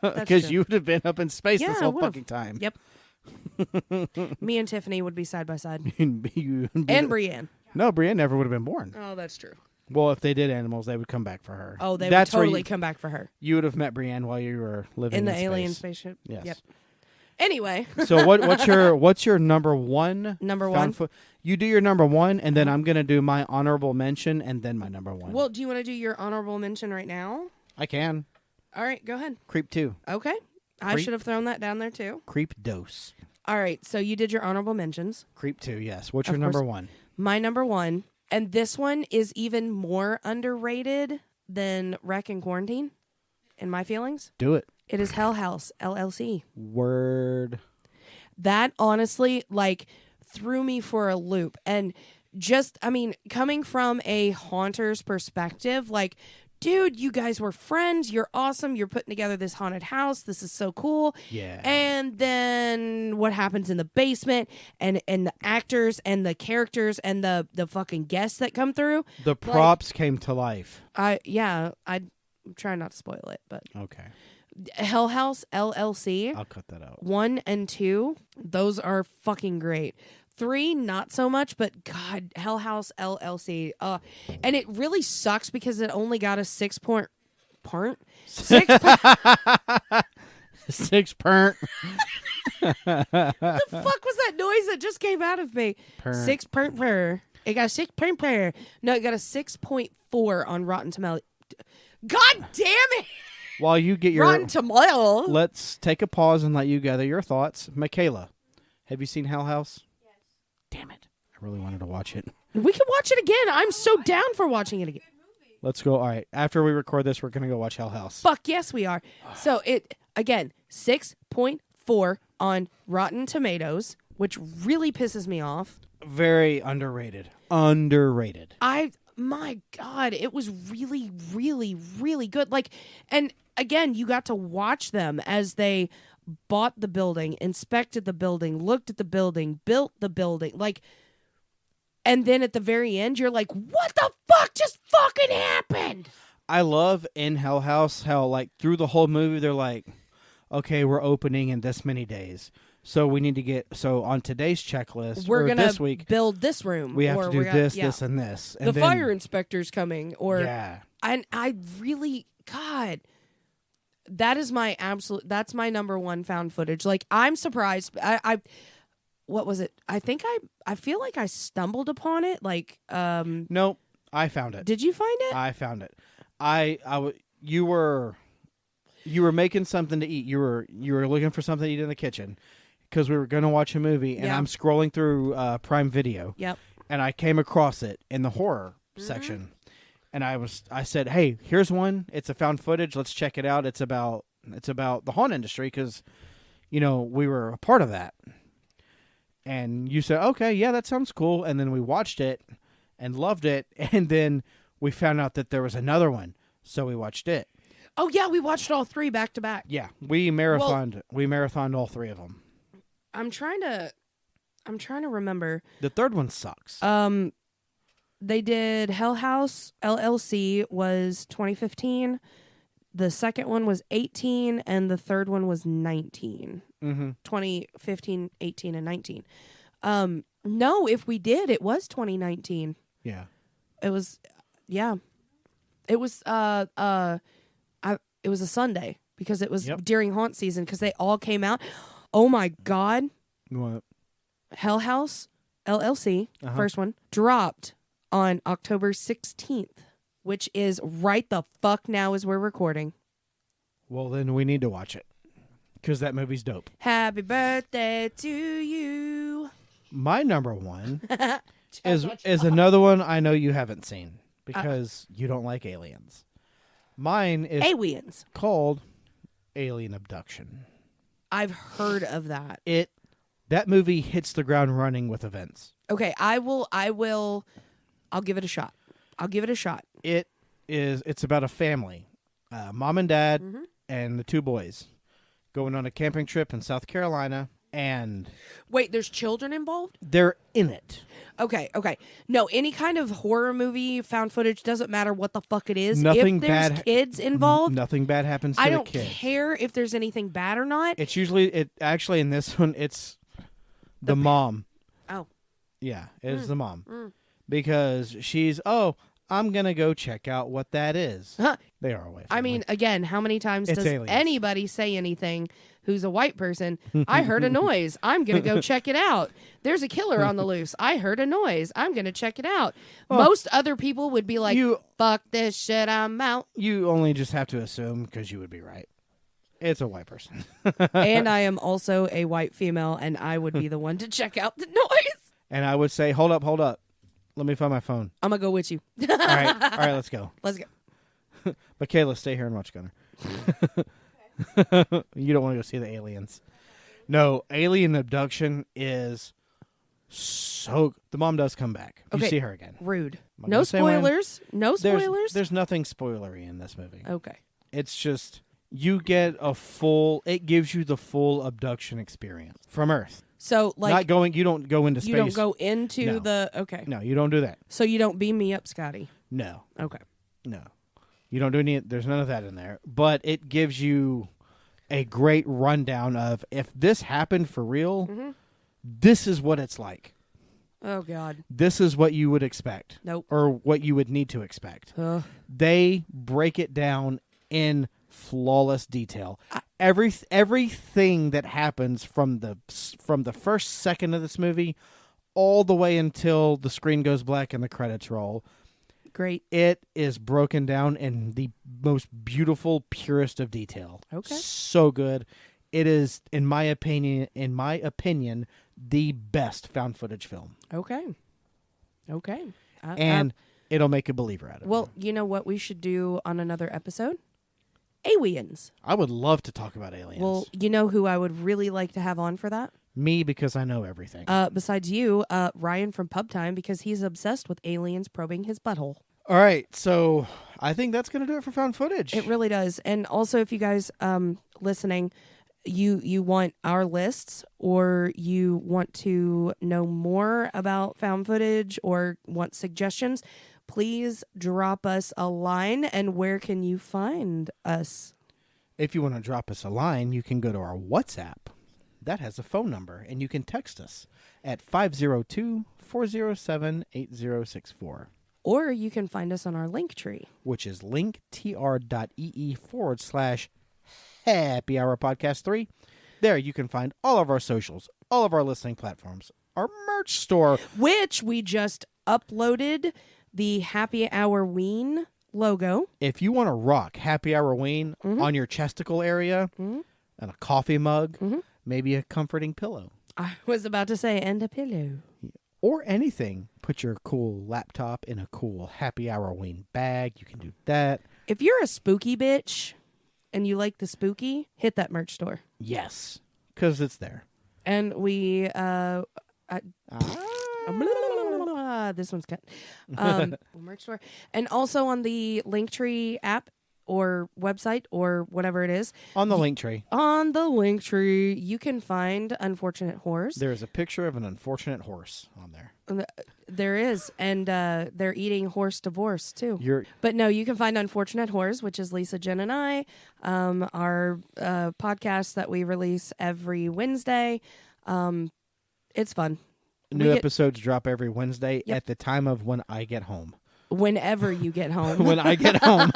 Because you would have been up in space this whole fucking time. Yep. Me and Tiffany would be side by side. And Brienne. No, Brienne never would have been born. Oh, that's true. Well, if they did animals, they would come back for her. Oh, they would totally come back for her. You would have met Brienne while you were living in the space. alien spaceship. Yes. Yep. Anyway. So what's your number 1? Number 1? You do your number 1, and then I'm going to do my honorable mention, and then my number 1. Well, do you want to do your honorable mention right now? I can. All right, go ahead. Creep 2. Okay. I should have thrown that down there, too. Creep Dose. All right, so you did your honorable mentions. Creep 2, yes. What's your number 1? My number 1, and this one is even more underrated than Wreck and Quarantine, in my feelings. Do it. It is Hell House, LLC. Word. That honestly, threw me for a loop. And just, I mean, coming from a haunter's perspective, like, dude, you guys were friends. You're awesome. You're putting together this haunted house. This is so cool. Yeah. And then what happens in the basement and the actors and the characters and the fucking guests that come through. The props came to life. I'm trying not to spoil it, but Okay. Hell House LLC. I'll cut that out. 1 and 2, those are fucking great. 3, not so much, but God, Hell House LLC. And it really sucks because it only got a 6 point. Part? 6 6 pernt. The fuck was that noise that just came out of me? Pernt. 6 pernt per. It got a 6 pernt per. No, it got a 6.4 on Rotten Tomatoes. God damn it! While you get your Rotten Tomatoes. let's take a pause and let you gather your thoughts. Michaela, have you seen Hell House? Yes. Damn it. I really wanted to watch it. We can watch it again. I'm so down for watching it again. Let's go. All right. After we record this, we're going to go watch Hell House. Fuck yes, we are. So it, again, 6.4 on Rotten Tomatoes, which really pisses me off. Very underrated. Underrated. My God, it was really, really, really good. Like, and again, you got to watch them as they bought the building, inspected the building, looked at the building, built the building. Like, and then at the very end, you're like, what the fuck just fucking happened? I love in Hell House how, like, through the whole movie, they're like, okay, we're opening in this many days. So we need to get, so on today's checklist, We're going this to week, build this room. we have to do this, yeah. this, and this. And The then, fire inspector's coming. Or, yeah. and I really, God, that is my absolute, that's my number one found footage. Like, I'm surprised. What was it? I think I feel like I stumbled upon it. Like, Nope. I found it. Did you find it? I found it. You were making something to eat. You were looking for something to eat in the kitchen because we were going to watch a movie, and Yeah. I'm scrolling through Prime Video. Yep. And I came across it in the horror section, and I said, "Hey, here's one. It's a found footage. Let's check it out. It's about the haunt industry because, we were a part of that." And you said, "Okay, yeah, that sounds cool." And then we watched it and loved it, and then we found out that there was another one, so we watched it. Oh yeah, we watched all 3 back to back. Yeah, we marathoned all 3 of them. I'm trying to remember. The third one sucks. They did Hell House LLC was 2015. The second one was 18, and the third one was 19. 2015, 18, and 19. No, if we did, it was 2019. Yeah. It was, yeah. It was, it was a Sunday because it was during haunt season because they all came out. Oh my God. What? Hell House LLC, first one, dropped on October 16th, which is right the fuck now as we're recording. Well, then we need to watch it because that movie's dope. Happy birthday to you. My number one is another one I know you haven't seen because you don't like aliens. Mine is Aliens. called Alien Abduction. I've heard of that. That movie hits the ground running with events. Okay, I'll give it a shot. It's about a family, mom and dad and the 2 boys going on a camping trip in South Carolina, and Wait, there's children involved? they're in it. Okay. No, any kind of horror movie, found footage, doesn't matter what the fuck it is. Nothing if there's bad kids involved, Nothing bad happens to I the don't kids. care if there's anything bad or not. It's usually actually in this one it's the mom. Oh. Yeah, it's the mom. Because she's, I'm going to go check out what that is. Huh. They are away. I mean, again, how many times does aliens. anybody say anything who's a white person? I heard a noise. I'm going to go check it out. There's a killer on the loose. I heard a noise. I'm going to check it out. Most other people would be like, fuck this shit, I'm out. You only just have to assume because you would be right. It's a white person. And I am also a white female, and I would be the one to check out the noise. And I would say, hold up. Let me find my phone. I'm going to go with you. All right, let's go. Let's go. Michaela, stay here and watch Gunner. You don't want to go see the aliens. No, Alien Abduction is So the mom does come back. You Okay. see her again. Rude. I'm not No gonna say when. spoilers. No spoilers. There's nothing spoilery in this movie. Okay. It's just you get it gives you the full abduction experience from Earth. So, like, you don't go into space. you don't go into No. the... Okay. No, you don't do that. So you don't beam me up, Scotty. No. Okay. No. You don't do any, there's none of that in there. But it gives you a great rundown of if this happened for real, this is what it's like. Oh, God. This is what you would expect. Nope. Or what you would need to expect. They break it down in flawless detail. Everything that happens from the first second of this movie all the way until the screen goes black and the credits roll. Great. It is broken down in the most beautiful, purest of detail. Okay. So good. It is, in my opinion, the best found footage film. Okay. Okay. And it'll make a believer out of it. Well, you know what we should do on another episode? Aliens. I would love to talk about aliens. Well, you know who I would really like to have on for that? Me, because I know everything. Besides you, Ryan from Pub Time, because he's obsessed with aliens probing his butthole. All right, so I think that's going to do it for found footage. It really does. And also, if you guys listening, you want our lists, or you want to know more about found footage, or want suggestions, please drop us a line. And where can you find us? If you want to drop us a line, you can go to our WhatsApp. That has a phone number, and you can text us at 502-407-8064. Or you can find us on our link tree, which is linktr.ee/Happy Hour Podcast 3. There you can find all of our socials, all of our listening platforms, our merch store, which we just uploaded the Happy Hour-ween logo. If you want to rock Happy Hour-ween on your chesticle area, and a coffee mug, maybe a comforting pillow. I was about to say, and a pillow. Or anything. Put your cool laptop in a cool Happy Hour-ween bag. You can do that. If you're a spooky bitch and you like the spooky, hit that merch store. Yes, because it's there. And we, this one's cut. Merch store. And also on the Linktree app or website or whatever it is. On the Linktree. On the Linktree, you can find Unfortunate Horrors. There is a picture of an unfortunate horse on there. There is. And they're eating horse divorce, too. But no, you can find Unfortunate Horrors, which is Lisa, Jen, and I. Our podcast that we release every Wednesday. It's fun. New episodes drop every Wednesday at the time of when I get home. Whenever you get home. When I get home.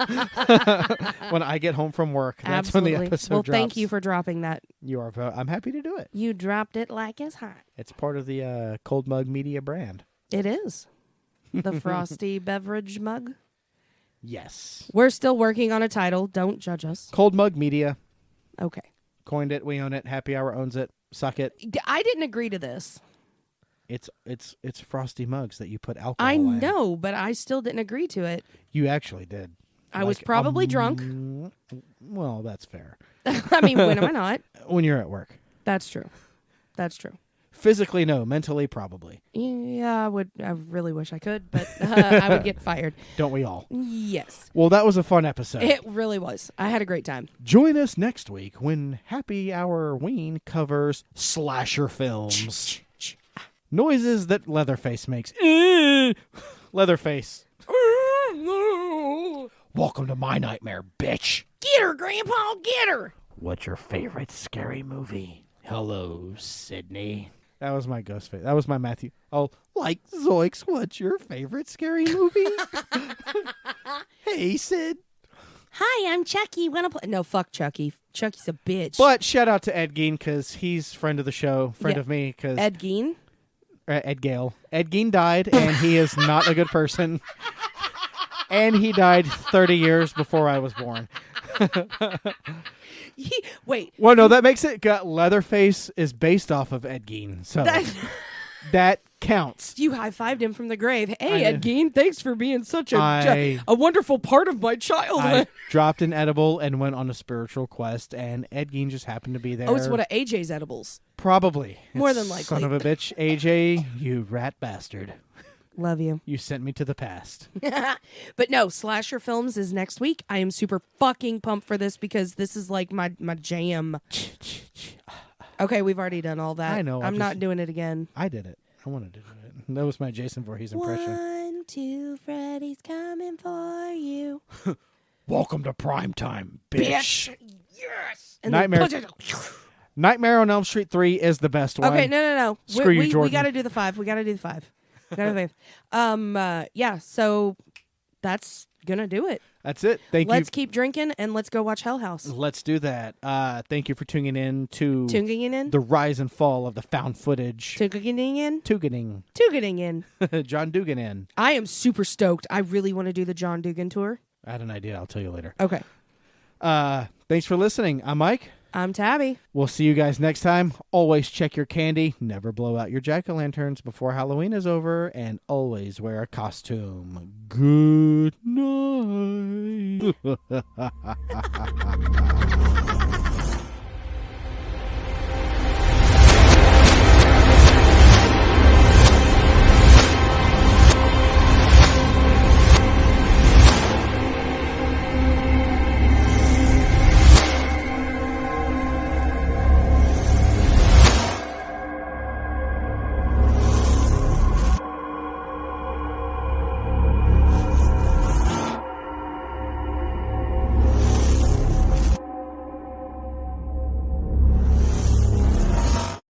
When I get home from work. That's Absolutely. when the episode drops. Well, thank you for dropping that. You are. I'm happy to do it. You dropped it like it's hot. It's part of the Cold Mug Media brand. It is. The frosty beverage mug. Yes. We're still working on a title. Don't judge us. Cold Mug Media. Okay. Coined it. We own it. Happy Hour owns it. Suck it. I didn't agree to this. It's frosty mugs that you put alcohol I in. know, but I still didn't agree to it. You actually did. I was probably drunk. Well, that's fair. I mean, when am I not? When you're at work. That's true. That's true. Physically, no. Mentally, probably. Yeah, I really wish I could, but I would get fired. Don't we all? Yes. Well, that was a fun episode. It really was. I had a great time. Join us next week when Happy Hour-ween covers slasher films. Noises that Leatherface makes. Leatherface. Welcome to my nightmare, bitch. Get her, Grandpa, get her. What's your favorite scary movie? Hello, Sydney. That was my ghost face. That was my Matthew. Oh, like Zoinks, what's your favorite scary movie? Hey, Sid. Hi, I'm Chucky. Wanna play? No, fuck Chucky. Chucky's a bitch. But shout out to Ed Gein because he's friend of the show, friend of me. Cause Ed Gein? Ed Gale. Ed Gein died, and he is not a good person. And he died 30 years before I was born. Wait. Well, no, that makes it. Leatherface is based off of Ed Gein, so that counts. You high-fived him from the grave. I Hey, Ed did. Gein, thanks for being such a wonderful part of my I childhood. dropped an edible and went on a spiritual quest, and Ed Gein just happened to be there. Oh, it's one of AJ's edibles. Probably. More It's than likely. Son of a bitch. AJ, you rat bastard. Love you. You sent me to the past. But no, Slasher Films is next week. I am super fucking pumped for this because this is like my jam. Okay, we've already done all that. I know, I'm not doing it again. I did it. I wanted to do it. That was my Jason Voorhees impression. 1, 2, Freddy's coming for you. Welcome to prime time, bitch. Yes. And Nightmare. Then Nightmare on Elm Street 3 is the best one. okay, no. Screw you, we Jordan. got to do the 5. We got to do the 5. Yeah, so that's going to do it. That's it. Thank Let's you. keep drinking and let's go watch Hell House. Let's do that. Thank you for tuning in to Tuning in? the rise and fall of the found footage. Tuning in? Tuganing. Tuning in. John Dugan in. I am super stoked. I really want to do the John Dugan tour. I had an idea. I'll tell you later. Okay. Thanks for listening. I'm Mike. I'm Tabby. We'll see you guys next time. Always check your candy. Never blow out your jack-o'-lanterns before Halloween is over. And always wear a costume. Good night.